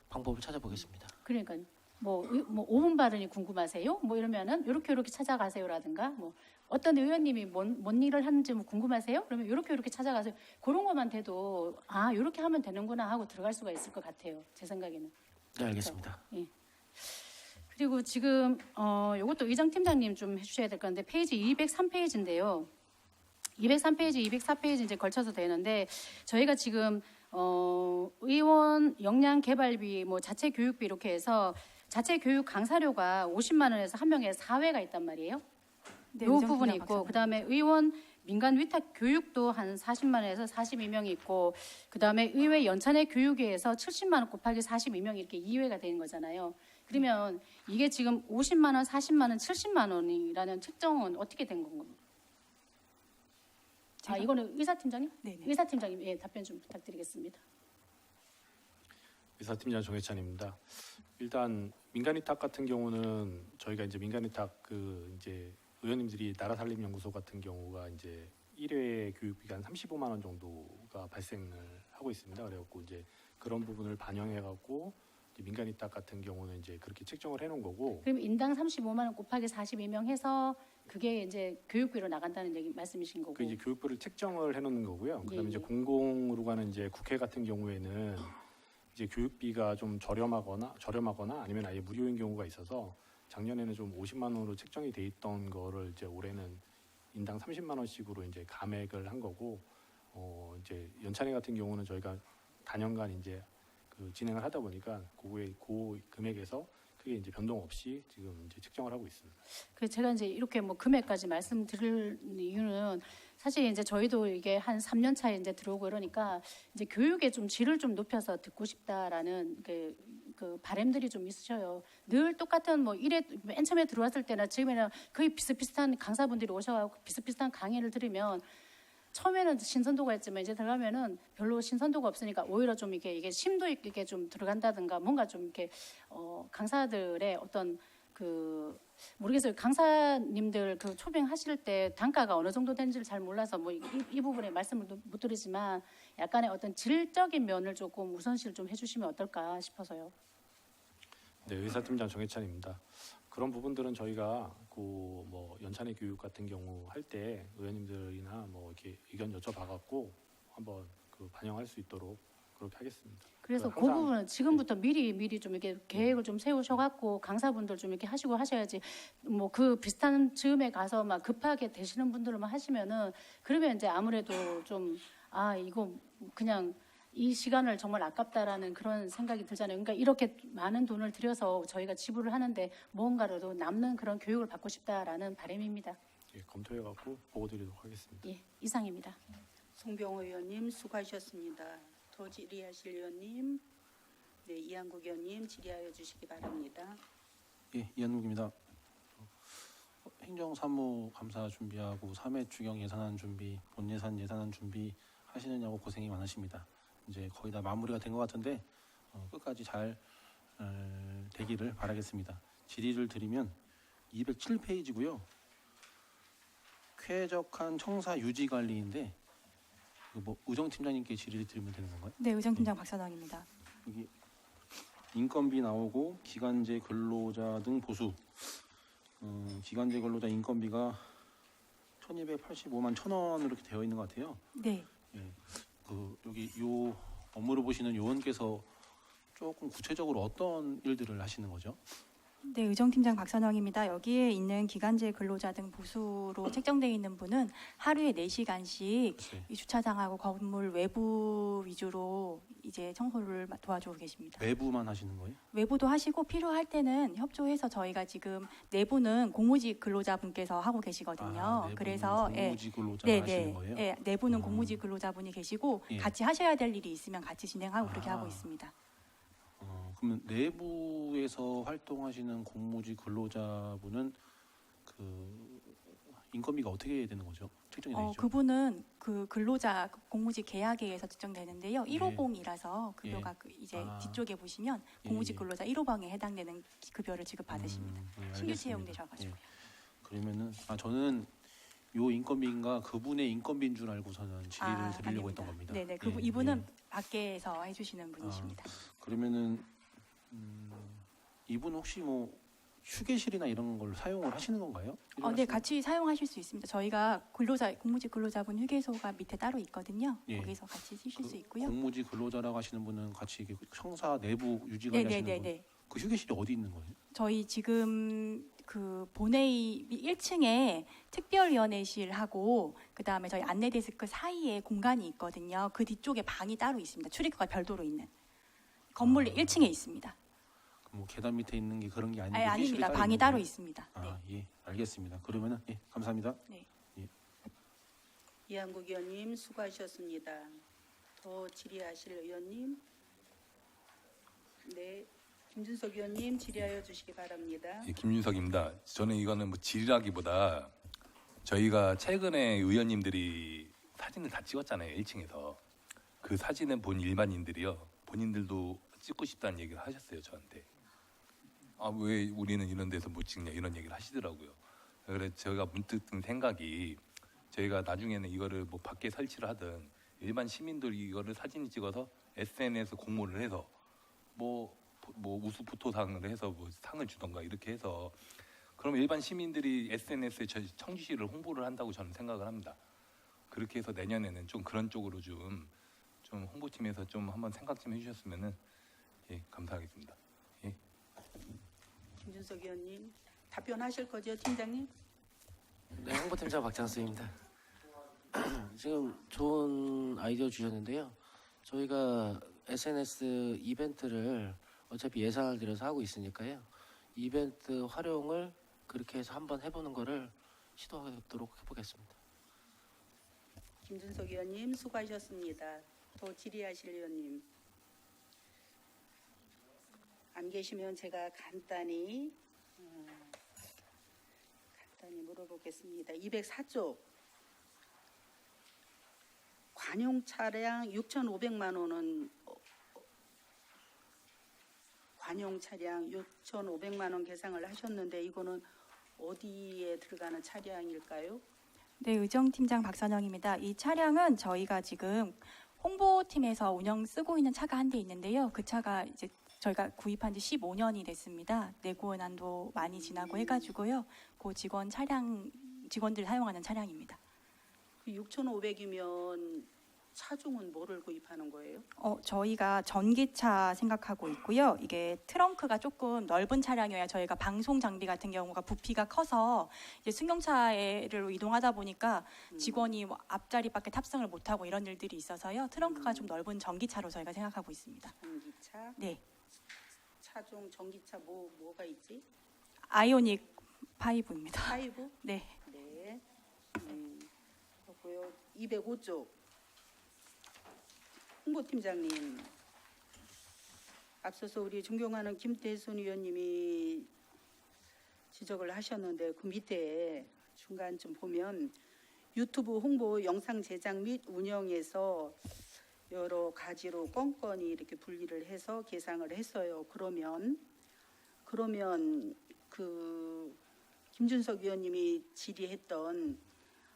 방법을 찾아보겠습니다. 그러니까 뭐 5분 발언이 궁금하세요? 뭐 이러면은 이렇게 찾아가세요라든가 뭐 어떤 의원님이 뭔 일을 하는지 뭐 궁금하세요? 그러면 이렇게 찾아가세요. 그런 것만 돼도 이렇게 하면 되는구나 하고 들어갈 수가 있을 것 같아요. 제 생각에는. 네, 알겠습니다. 예. 그리고 지금 이것도 의장팀장님 좀 해주셔야 될 건데 페이지 203페이지인데요. 203페이지, 204페이지 이제 걸쳐서 되는데 저희가 지금 의원 역량 개발비, 뭐 자체 교육비 이렇게 해서 자체 교육 강사료가 50만 원에서 한 명에 4회가 있단 말이에요. 네, 이 부분이 있고 그다음에 의원 민간 위탁 교육도 한 40만원에서 42명이 있고 그다음에 의회 연찬회 교육회에서 70만 원 곱하기 42명 이렇게 2회가 되는 거잖아요. 그러면 이게 지금 50만 원, 40만 원, 70만 원이라는 책정은 어떻게 된 건가요? 아, 이거는 의사팀장님? 네네. 의사팀장님, 예, 답변 좀 부탁드리겠습니다. 이사팀장 정혜찬입니다. 일단 민간위탁 같은 경우는 저희가 이제 민간위탁 이제 의원님들이 나라살림연구소 같은 경우가 이제 1회 교육비가 한 35만 원 정도가 발생을 하고 있습니다. 그래갖고 이제 그런 부분을 반영해갖고 민간위탁 같은 경우는 이제 그렇게 책정을 해놓은 거고. 그럼 인당 35만 원 곱하기 42명 해서 그게 이제 교육비로 나간다는 얘기 말씀이신 거고. 그 이제 교육비를 책정을 해놓는 거고요. 그다음에 예, 이제 예. 공공으로 가는 이제 국회 같은 경우에는 이제 교육비가 좀 저렴하거나 아니면 아예 무료인 경우가 있어서 작년에는 좀 50만 원으로 책정이 돼 있던 거를 이제 올해는 인당 30만 원씩으로 이제 감액을 한 거고, 이제 연찬회 같은 경우는 저희가 단연간 이제 진행을 하다 보니까 그 금액에서 크게 이제 변동 없이 지금 이제 책정을 하고 있습니다. 그 제가 이제 이렇게 뭐 금액까지 말씀드릴 이유는 사실 이제 저희도 이게 한 3년 차에 이제 들어오고 이러니까 이제 교육의 좀 질을 좀 높여서 듣고 싶다라는 그 바람들이 좀 있으셔요. 늘 똑같은 뭐 맨 처음에 들어왔을 때나 지금에는 거의 비슷비슷한 강사분들이 오셔가지고 비슷비슷한 강의를 들으면 처음에는 신선도가 있지만 이제 들어가면은 별로 신선도가 없으니까 오히려 좀 이게 심도 있게 좀 들어간다든가 뭔가 좀 이렇게 강사들의 어떤 모르겠어요. 강사님들 초빙하실 때 단가가 어느 정도 되는지를 잘 몰라서 뭐 이 부분에 말씀을 못 드리지만 약간의 어떤 질적인 면을 조금 우선시를 좀 해주시면 어떨까 싶어서요. 네, 의사팀장 정혜찬입니다. 그런 부분들은 저희가 뭐 연찬회 교육 같은 경우 할 때 의원님들이나 뭐 이렇게 의견 여쭤봐갖고 한번 반영할 수 있도록 그렇게 하겠습니다. 그래서 그 항상- 부분은 지금부터 미리 좀 이렇게 계획을 좀 세우셔갖고 강사분들 좀 이렇게 하시고 하셔야지 뭐 그 비슷한 즈음에 가서 막 급하게 되시는 분들만 하시면은 그러면 이제 아무래도 좀 이거 그냥 이 시간을 정말 아깝다라는 그런 생각이 들잖아요. 그러니까 이렇게 많은 돈을 들여서 저희가 지불을 하는데 무언가라도 남는 그런 교육을 받고 싶다라는 바람입니다. 예, 검토해갖고 보고드리도록 하겠습니다. 예, 이상입니다. 송병호 의원님 수고하셨습니다. 더 질의하실 의원님, 네, 이한국 의원님 질의하여 주시기 바랍니다. 예, 이한국입니다. 행정사무감사 준비하고 3회 추경 예산안 준비, 본예산 예산안 준비 하시느냐고 고생이 많으십니다. 이제 거의 다 마무리가 된 것 같은데 끝까지 잘 되기를 바라겠습니다. 질의를 드리면 207페이지고요. 쾌적한 청사 유지 관리인데 뭐 의정팀장님께 질의를 드리면 되는 건가요? 네, 의정팀장 박선왕입니다. 여기 인건비 나오고 기간제 근로자 등 보수. 기간제 근로자 인건비가 1,285만 1,000원 이렇게 되어 있는 것 같아요. 네. 예, 여기 요 업무를 보시는 요원께서 조금 구체적으로 어떤 일들을 하시는 거죠? 네, 의정팀장 박선왕입니다. 여기에 있는 기간제 근로자 등 보수로 책정되어 있는 분은 하루에 4시간씩 네. 이 주차장하고 건물 외부 위주로 이제 청소를 도와주고 계십니다. 외부만 하시는 거예요? 외부도 하시고 필요할 때는 협조해서 저희가 지금 내부는 공무직 근로자분께서 하고 계시거든요. 내부는 그래서 공무직 근로자가 하시는 거예요? 네, 내부는 공무직 근로자분이 계시고 예. 같이 하셔야 될 일이 있으면 같이 진행하고 그렇게 하고 있습니다. 그러면 내부에서 활동하시는 공무직 근로자분은 인건비가 어떻게 되는 거죠? 책정이 되죠? 그분은 그 근로자 공무직 계약에 의해서 측정되는데요. 150이라서 급여가 이제 뒤쪽에 보시면 공무직 근로자 1호방에 해당되는 급여를 지급받으십니다. 신규 채용되셔가지고. 예. 그러면은 저는 요 인건비인가 그분의 인건비인 줄 알고서는 질의를 드리려고 했던 겁니다. 네네. 예, 이분은 밖에서 해주시는 분이십니다. 그러면은 이분 혹시 뭐 휴게실이나 이런 걸 사용을 하시는 건가요? 네, 같이 사용하실 수 있습니다. 저희가 공무직 근로자분 휴게소가 밑에 따로 있거든요. 예. 거기서 같이 쓰실 수 있고요. 공무직 근로자라고 하시는 분은 같이 청사 내부 유지 관리하시는 분. 그 휴게실이 어디 있는 거예요? 저희 지금 그 본회의 1층에 특별위원회실하고 그다음에 저희 안내 데스크 사이에 공간이 있거든요. 그 뒤쪽에 방이 따로 있습니다. 출입구가 별도로 있는 건물 1층에 있습니다. 뭐 계단 밑에 있는 게 그런 게 아니고 아닙니다. 방이 따로 있습니다. 네. 예, 알겠습니다. 그러면은 감사합니다. 네. 예. 이한국 의원님 수고하셨습니다. 더 질의하실 의원님? 네, 김준석 의원님 질의하여 주시기 바랍니다. 예, 김윤석입니다. 저는 이거는 뭐 질의라기보다 저희가 최근에 의원님들이 사진을 다 찍었잖아요. 1층에서. 그 사진을 본 일반인들이요. 본인들도 찍고 싶다는 얘기를 하셨어요. 저한테. 아, 왜 우리는 이런 데서 못 찍냐 이런 얘기를 하시더라고요. 그래서 제가 문득 든 생각이 저희가 나중에는 이거를 뭐 밖에 설치를 하든 일반 시민들이 이거를 사진 찍어서 SNS 공모를 해서 뭐 우수 포토상을 해서 뭐 상을 주던가 이렇게 해서 그럼 일반 시민들이 SNS에 청주시를 홍보를 한다고 저는 생각을 합니다. 그렇게 해서 내년에는 좀 그런 쪽으로 좀 홍보팀에서 좀 한번 생각 좀 해주셨으면은 예, 감사하겠습니다. 예. 김준석 의원님 답변하실 거죠, 팀장님? 네, 홍보팀장 박장수입니다. 지금 좋은 아이디어 주셨는데요. 저희가 SNS 이벤트를 어차피 예산을 들여서 하고 있으니까요. 이벤트 활용을 그렇게 해서 한번 해보는 거를 시도하도록 해보겠습니다. 김준석 의원님 수고하셨습니다. 더 질의하실 의원님? 안 계시면 제가 간단히 물어보겠습니다. 204쪽 관용 차량 6,500만 원은 관용 차량 6,500만 원 계상을 하셨는데 이거는 어디에 들어가는 차량일까요? 네, 의정팀장 박선영입니다. 이 차량은 저희가 지금 홍보팀에서 운영 쓰고 있는 차가 한 대 있는데요. 그 차가 이제 저희가 구입한 지 15년이 됐습니다. 내고 난도 많이 지나고 해가지고요. 그 직원들 사용하는 차량입니다. 그 6,500이면 차종은 뭐를 구입하는 거예요? 저희가 전기차 생각하고 있고요. 이게 트렁크가 조금 넓은 차량이어야 저희가 방송 장비 같은 경우가 부피가 커서 이제 승용차로 이동하다 보니까 직원이 뭐 앞자리밖에 탑승을 못하고 이런 일들이 있어서요. 트렁크가 좀 넓은 전기차로 저희가 생각하고 있습니다. 전기차? 네. 차종 전기차 뭐가 있지? 아이오닉 5입니다. 5? 네. 네. 그렇고요. 205쪽 홍보팀장님, 앞서서 우리 존경하는 김태순 의원님이 지적을 하셨는데 그 밑에 중간쯤 보면 유튜브 홍보 영상 제작 및 운영에서 여러 가지로 건건이 이렇게 분리를 해서 계상을 했어요. 그러면 그 김준석 의원님이 질의했던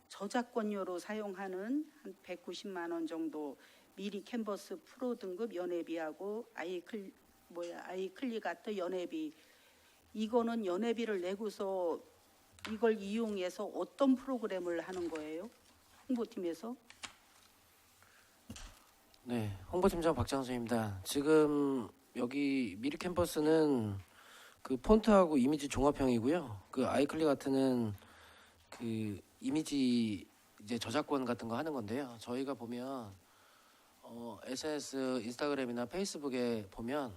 저작권료로 사용하는 한 190만 원 정도 미리 캔버스 프로 등급 연회비하고 아이클리가트 연회비, 이거는 연회비를 내고서 이걸 이용해서 어떤 프로그램을 하는 거예요? 홍보팀에서? 네, 홍보팀장 박장수입니다. 지금 여기 미리 캠퍼스는 그 폰트하고 이미지 종합형이고요. 그 아이클리가트는 그 이미지 이제 저작권 같은 거 하는 건데요. 저희가 보면 SNS, 인스타그램이나 페이스북에 보면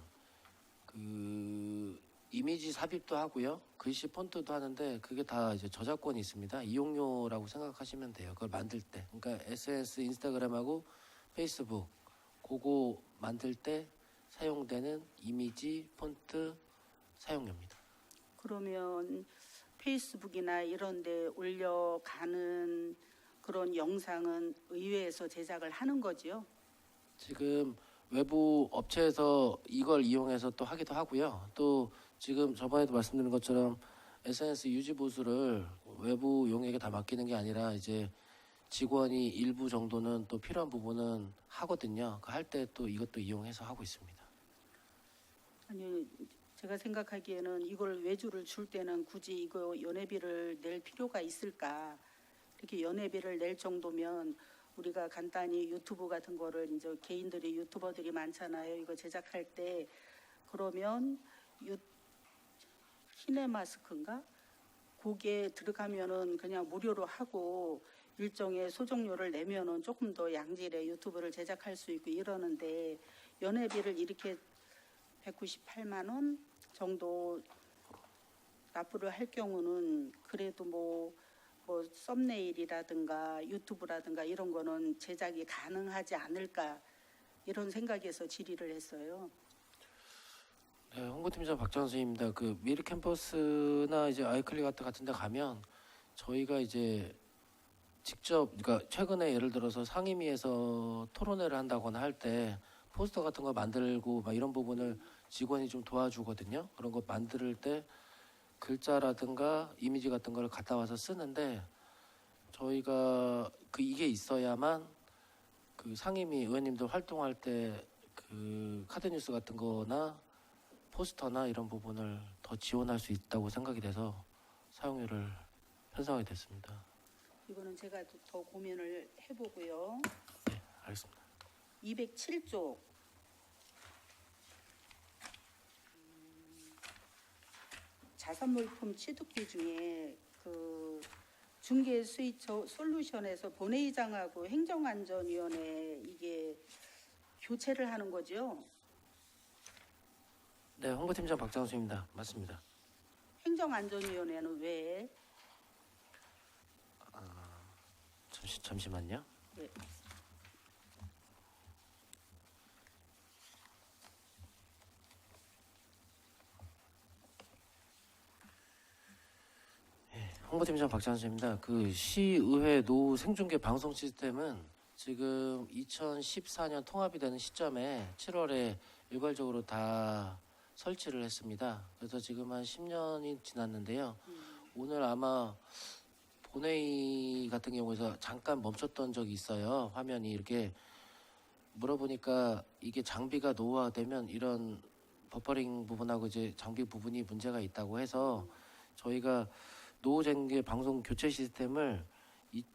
그 이미지 삽입도 하고요, 글씨 폰트도 하는데 그게 다 이제 저작권이 있습니다. 이용료라고 생각하시면 돼요. 그걸 만들 때. 그러니까 SNS, 인스타그램하고 페이스북 그거 만들 때 사용되는 이미지, 폰트 사용료입니다. 그러면 페이스북이나 이런 데 올려가는 그런 영상은 의회에서 제작을 하는 거지요? 지금 외부 업체에서 이걸 이용해서 또 하기도 하고요. 또 지금 저번에도 말씀드린 것처럼 SNS 유지 보수를 외부 용에게 다 맡기는 게 아니라 이제 직원이 일부 정도는 또 필요한 부분은 하거든요. 할 때 또 이것도 이용해서 하고 있습니다. 아니, 제가 생각하기에는 이걸 외주를 줄 때는 굳이 이거 연회비를 낼 필요가 있을까? 이렇게 연회비를 낼 정도면 우리가 간단히 유튜브 같은 거를 이제 개인들이 유튜버들이 많잖아요. 이거 제작할 때 그러면 키네마스크인가? 거기에 들어가면은 그냥 무료로 하고 일정의 소정료를 내면은 조금 더 양질의 유튜브를 제작할 수 있고 이러는데 연회비를 이렇게 198만 원 정도 납부를 할 경우는 그래도 뭐 뭐 썸네일이라든가 유튜브라든가 이런 거는 제작이 가능하지 않을까 이런 생각에서 질의를 했어요. 네, 홍보팀장 박장수입니다. 그 미르 캠퍼스나 이제 아이클릭 아트 같은 데 가면 저희가 이제 직접, 그러니까 최근에 예를 들어서 상임위에서 토론회를 한다거나 할 때 포스터 같은 거 만들고 막 이런 부분을 직원이 좀 도와주거든요. 그런 거 만들 때 글자라든가 이미지 같은 걸 갖다 와서 쓰는데 저희가 이게 있어야만 그 상임위 의원님들 활동할 때 그 카드 뉴스 같은 거나 포스터나 이런 부분을 더 지원할 수 있다고 생각이 돼서 사용료를 편성하게 됐습니다. 이거는 제가 더 고민을 해보고요. 네, 알겠습니다. 207쪽 자산물품 취득비 중에 그 중개수의처 솔루션에서 본회의장하고 행정안전위원회 이게 교체를 하는 거죠? 네, 홍보팀장 박장수입니다. 맞습니다. 행정안전위원회는 왜? 잠시만요. 네. 홍보팀장 박장수입니다. 그 시의회 노후 생중계 방송 시스템은 지금 2014년 통합이 되는 시점에 7월에 일괄적으로 다 설치를 했습니다. 그래서 지금 한 10년이 지났는데요. 오늘 아마 본회의 같은 경우에서 잠깐 멈췄던 적이 있어요. 화면이 이렇게 물어보니까 이게 장비가 노후화되면 이런 버퍼링 부분하고 이제 장비 부분이 문제가 있다고 해서 저희가 노후생계 방송 교체 시스템을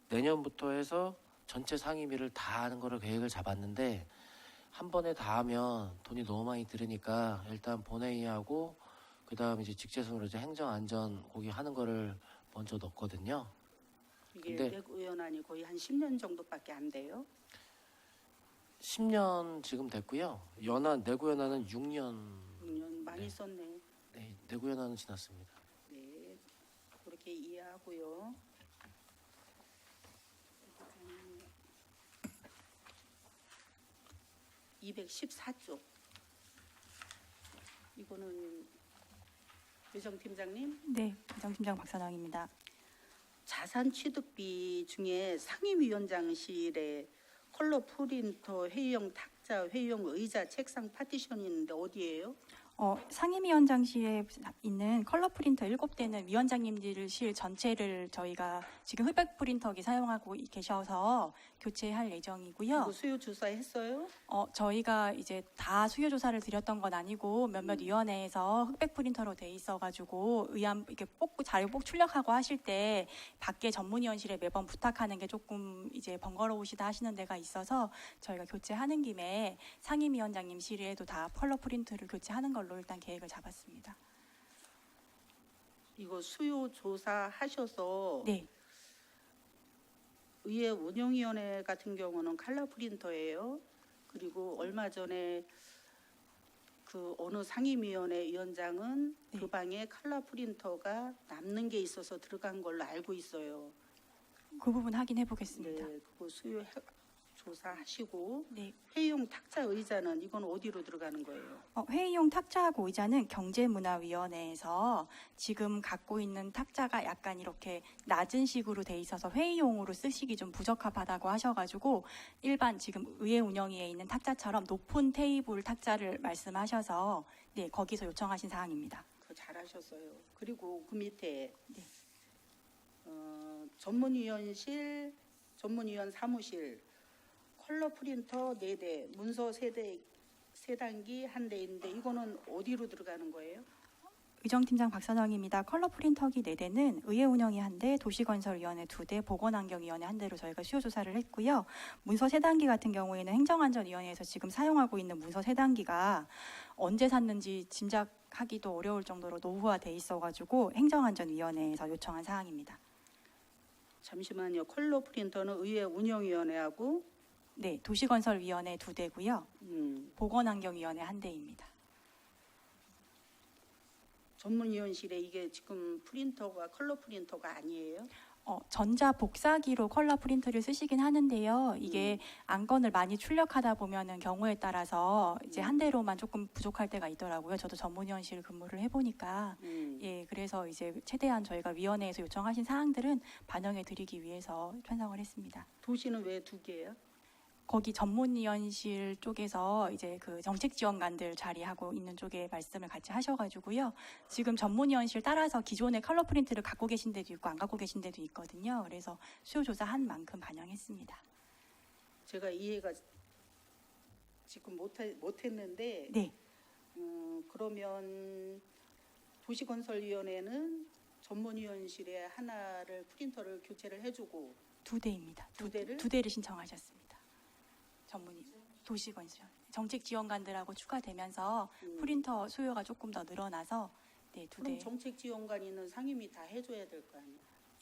내년부터 해서 전체 상임위를 다 하는 거를 계획을 잡았는데 한 번에 다 하면 돈이 너무 많이 들으니까 일단 본회의하고 그다음 이제 직제순으로 이제 행정안전 거기 하는 거를 먼저 넣었거든요. 이게 근데 내구연한이 거의 한 10년 정도밖에 안 돼요. 10년 지금 됐고요. 내구연한은 6년. 6년 많이 썼네. 네, 내구연한은 지났습니다. 네, 그렇게 이해하고요. 214쪽. 이거는 유정 팀장님. 네, 유정팀장 박선영입니다. 자산 취득비 중에 상임위원장실에 컬러 프린터, 회의용 탁자, 회의용 의자, 책상 파티션이 있는데 어디예요? 상임위원장실에 있는 컬러 프린터 7대는 위원장님들 전체를 저희가 지금 흑백 프린터기 사용하고 계셔서 교체할 예정이고요. 이거 수요 조사했어요? 저희가 이제 다 수요 조사를 드렸던 건 아니고 몇몇 위원회에서 흑백 프린터로 돼 있어가지고 이렇게 자료 출력하고 하실 때 밖에 전문위원실에 매번 부탁하는 게 조금 이제 번거로우시다 하시는 데가 있어서 저희가 교체하는 김에 상임위원장님실에도 다 컬러 프린트를 교체하는 걸로 일단 계획을 잡았습니다. 이거 수요 조사하셔서 네. 의회 운영위원회 같은 경우는 칼라 프린터예요. 그리고 얼마 전에 그 어느 상임위원회 위원장은 네. 그 방에 칼라 프린터가 남는 게 있어서 들어간 걸로 알고 있어요. 그 부분 확인해 보겠습니다. 네, 그거 수요 조사하시고 네. 회의용 탁자 의자는 이건 어디로 들어가는 거예요? 회의용 탁자하고 의자는 경제문화위원회에서 지금 갖고 있는 탁자가 약간 이렇게 낮은 식으로 돼 있어서 회의용으로 쓰시기 좀 부적합하다고 하셔가지고 일반 지금 의회 운영위에 있는 탁자처럼 높은 테이블 탁자를 말씀하셔서 네, 거기서 요청하신 사항입니다. 그거 잘하셨어요. 그리고 그 밑에 네. 전문위원실, 전문위원 사무실 컬러 프린터 4대, 문서 3단기 1대 있는데 이거는 어디로 들어가는 거예요? 의정팀장 박선영입니다. 컬러 프린터기 4대는 의회 운영위 1대, 도시건설위원회 2대, 보건환경위원회 1대로 저희가 수요 조사를 했고요. 문서 3단기 같은 경우에는 행정안전위원회에서 지금 사용하고 있는 문서 3단기가 언제 샀는지 짐작하기도 어려울 정도로 노후화돼 있어가지고 행정안전위원회에서 요청한 사항입니다. 잠시만요. 컬러 프린터는 의회 운영위원회하고 네, 도시건설위원회 2대고요. 보건환경위원회 1대입니다. 전문위원실에 이게 지금 프린터가 컬러 프린터가 아니에요? 전자 복사기로 컬러 프린트를 쓰시긴 하는데요. 이게 안건을 많이 출력하다 보면은 경우에 따라서 이제 한 대로만 조금 부족할 때가 있더라고요. 저도 전문위원실 근무를 해보니까 예, 그래서 이제 최대한 저희가 위원회에서 요청하신 사항들은 반영해 드리기 위해서 편성을 했습니다. 도시는 왜 2개예요? 거기 전문위원실 쪽에서 이제 그 정책지원관들 자리하고 있는 쪽에 말씀을 같이 하셔가지고요. 지금 전문위원실 따라서 기존의 컬러 프린트를 갖고 계신 데도 있고 안 갖고 계신 데도 있거든요. 그래서 수요 조사한 만큼 반영했습니다. 제가 이해가 지금 못했는데 네. 그러면 도시건설위원회는 전문위원실에 하나를 프린터를 교체를 해주고 2대입니다. 두 대를? 2대를 신청하셨습니다. 전문위 도시건설 정책지원관들하고 추가되면서 프린터 수요가 조금 더 늘어나서 네, 2대. 그럼 정책지원관이는 상임위 다 해줘야 될 거 아니에요?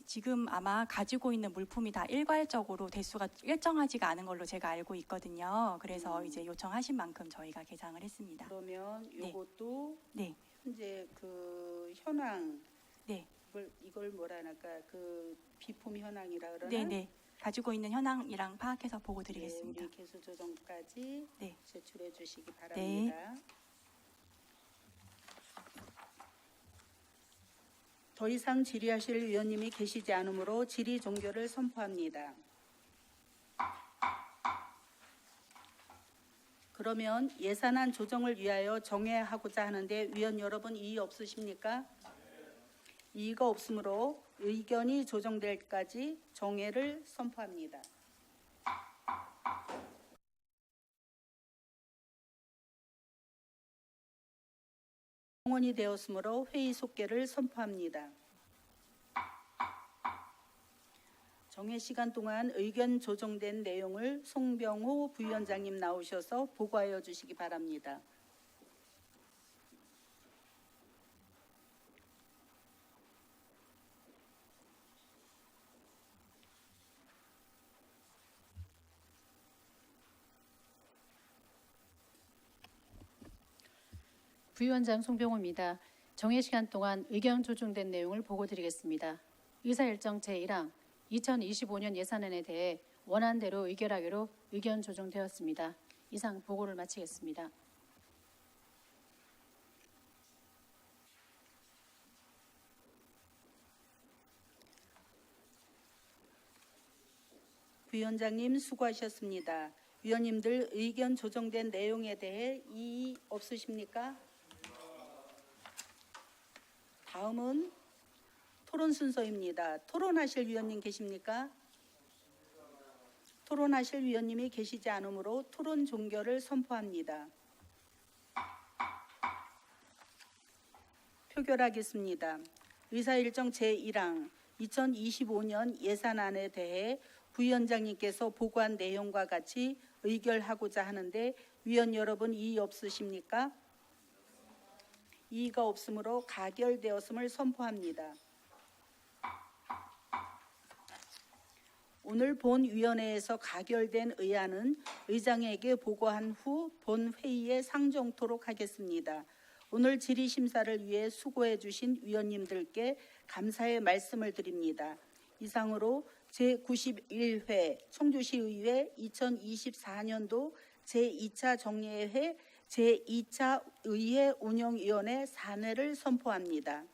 지금 아마 가지고 있는 물품이 다 일괄적으로 대수가 일정하지가 않은 걸로 제가 알고 있거든요. 그래서 이제 요청하신 만큼 저희가 개상을 했습니다. 그러면 이것도 네. 현재 그 현황 네. 이걸 뭐라 할까 그 비품 현황이라 그러나? 네. 가지고 있는 현황이랑 파악해서 보고 드리겠습니다. 네, 우리 개수 조정까지 네. 제출해 주시기 바랍니다. 더 이상 질의하실 위원님이 계시지 않으므로 질의 종결을 선포합니다. 그러면 예산안 조정을 위하여 정회하고자 하는데 위원 여러분 이의 없으십니까? 이의가 없으므로 의견이 조정될 때까지 정회를 선포합니다. 성원이 되었으므로 회의 속개를 선포합니다. 정회 시간 동안 의견 조정된 내용을 송병호 부위원장님 나오셔서 보고하여 주시기 바랍니다. 부위원장 송병호입니다. 정회 시간 동안 의견 조정된 내용을 보고 드리겠습니다. 의사일정 제1항 2025년 예산안에 대해 원안대로 의결하기로 의견 조정되었습니다. 이상 보고를 마치겠습니다. 부위원장님 수고하셨습니다. 위원님들 의견 조정된 내용에 대해 이의 없으십니까? 다음은 토론 순서입니다. 토론하실 위원님 계십니까? 토론하실 위원님이 계시지 않으므로 토론 종결을 선포합니다. 표결하겠습니다. 의사일정 제1항 2025년 예산안에 대해 부위원장님께서 보고한 내용과 같이 의결하고자 하는데 위원 여러분 이의 없으십니까? 이의가 없으므로 가결되었음을 선포합니다. 오늘 본위원회에서 가결된 의안은 의장에게 보고한 후 본회의에 상정토록 하겠습니다. 오늘 질의심사를 위해 수고해 주신 위원님들께 감사의 말씀을 드립니다. 이상으로 제91회 청주시의회 2024년도 제2차 정례회 제2차 의회 운영위원회 산회를 선포합니다.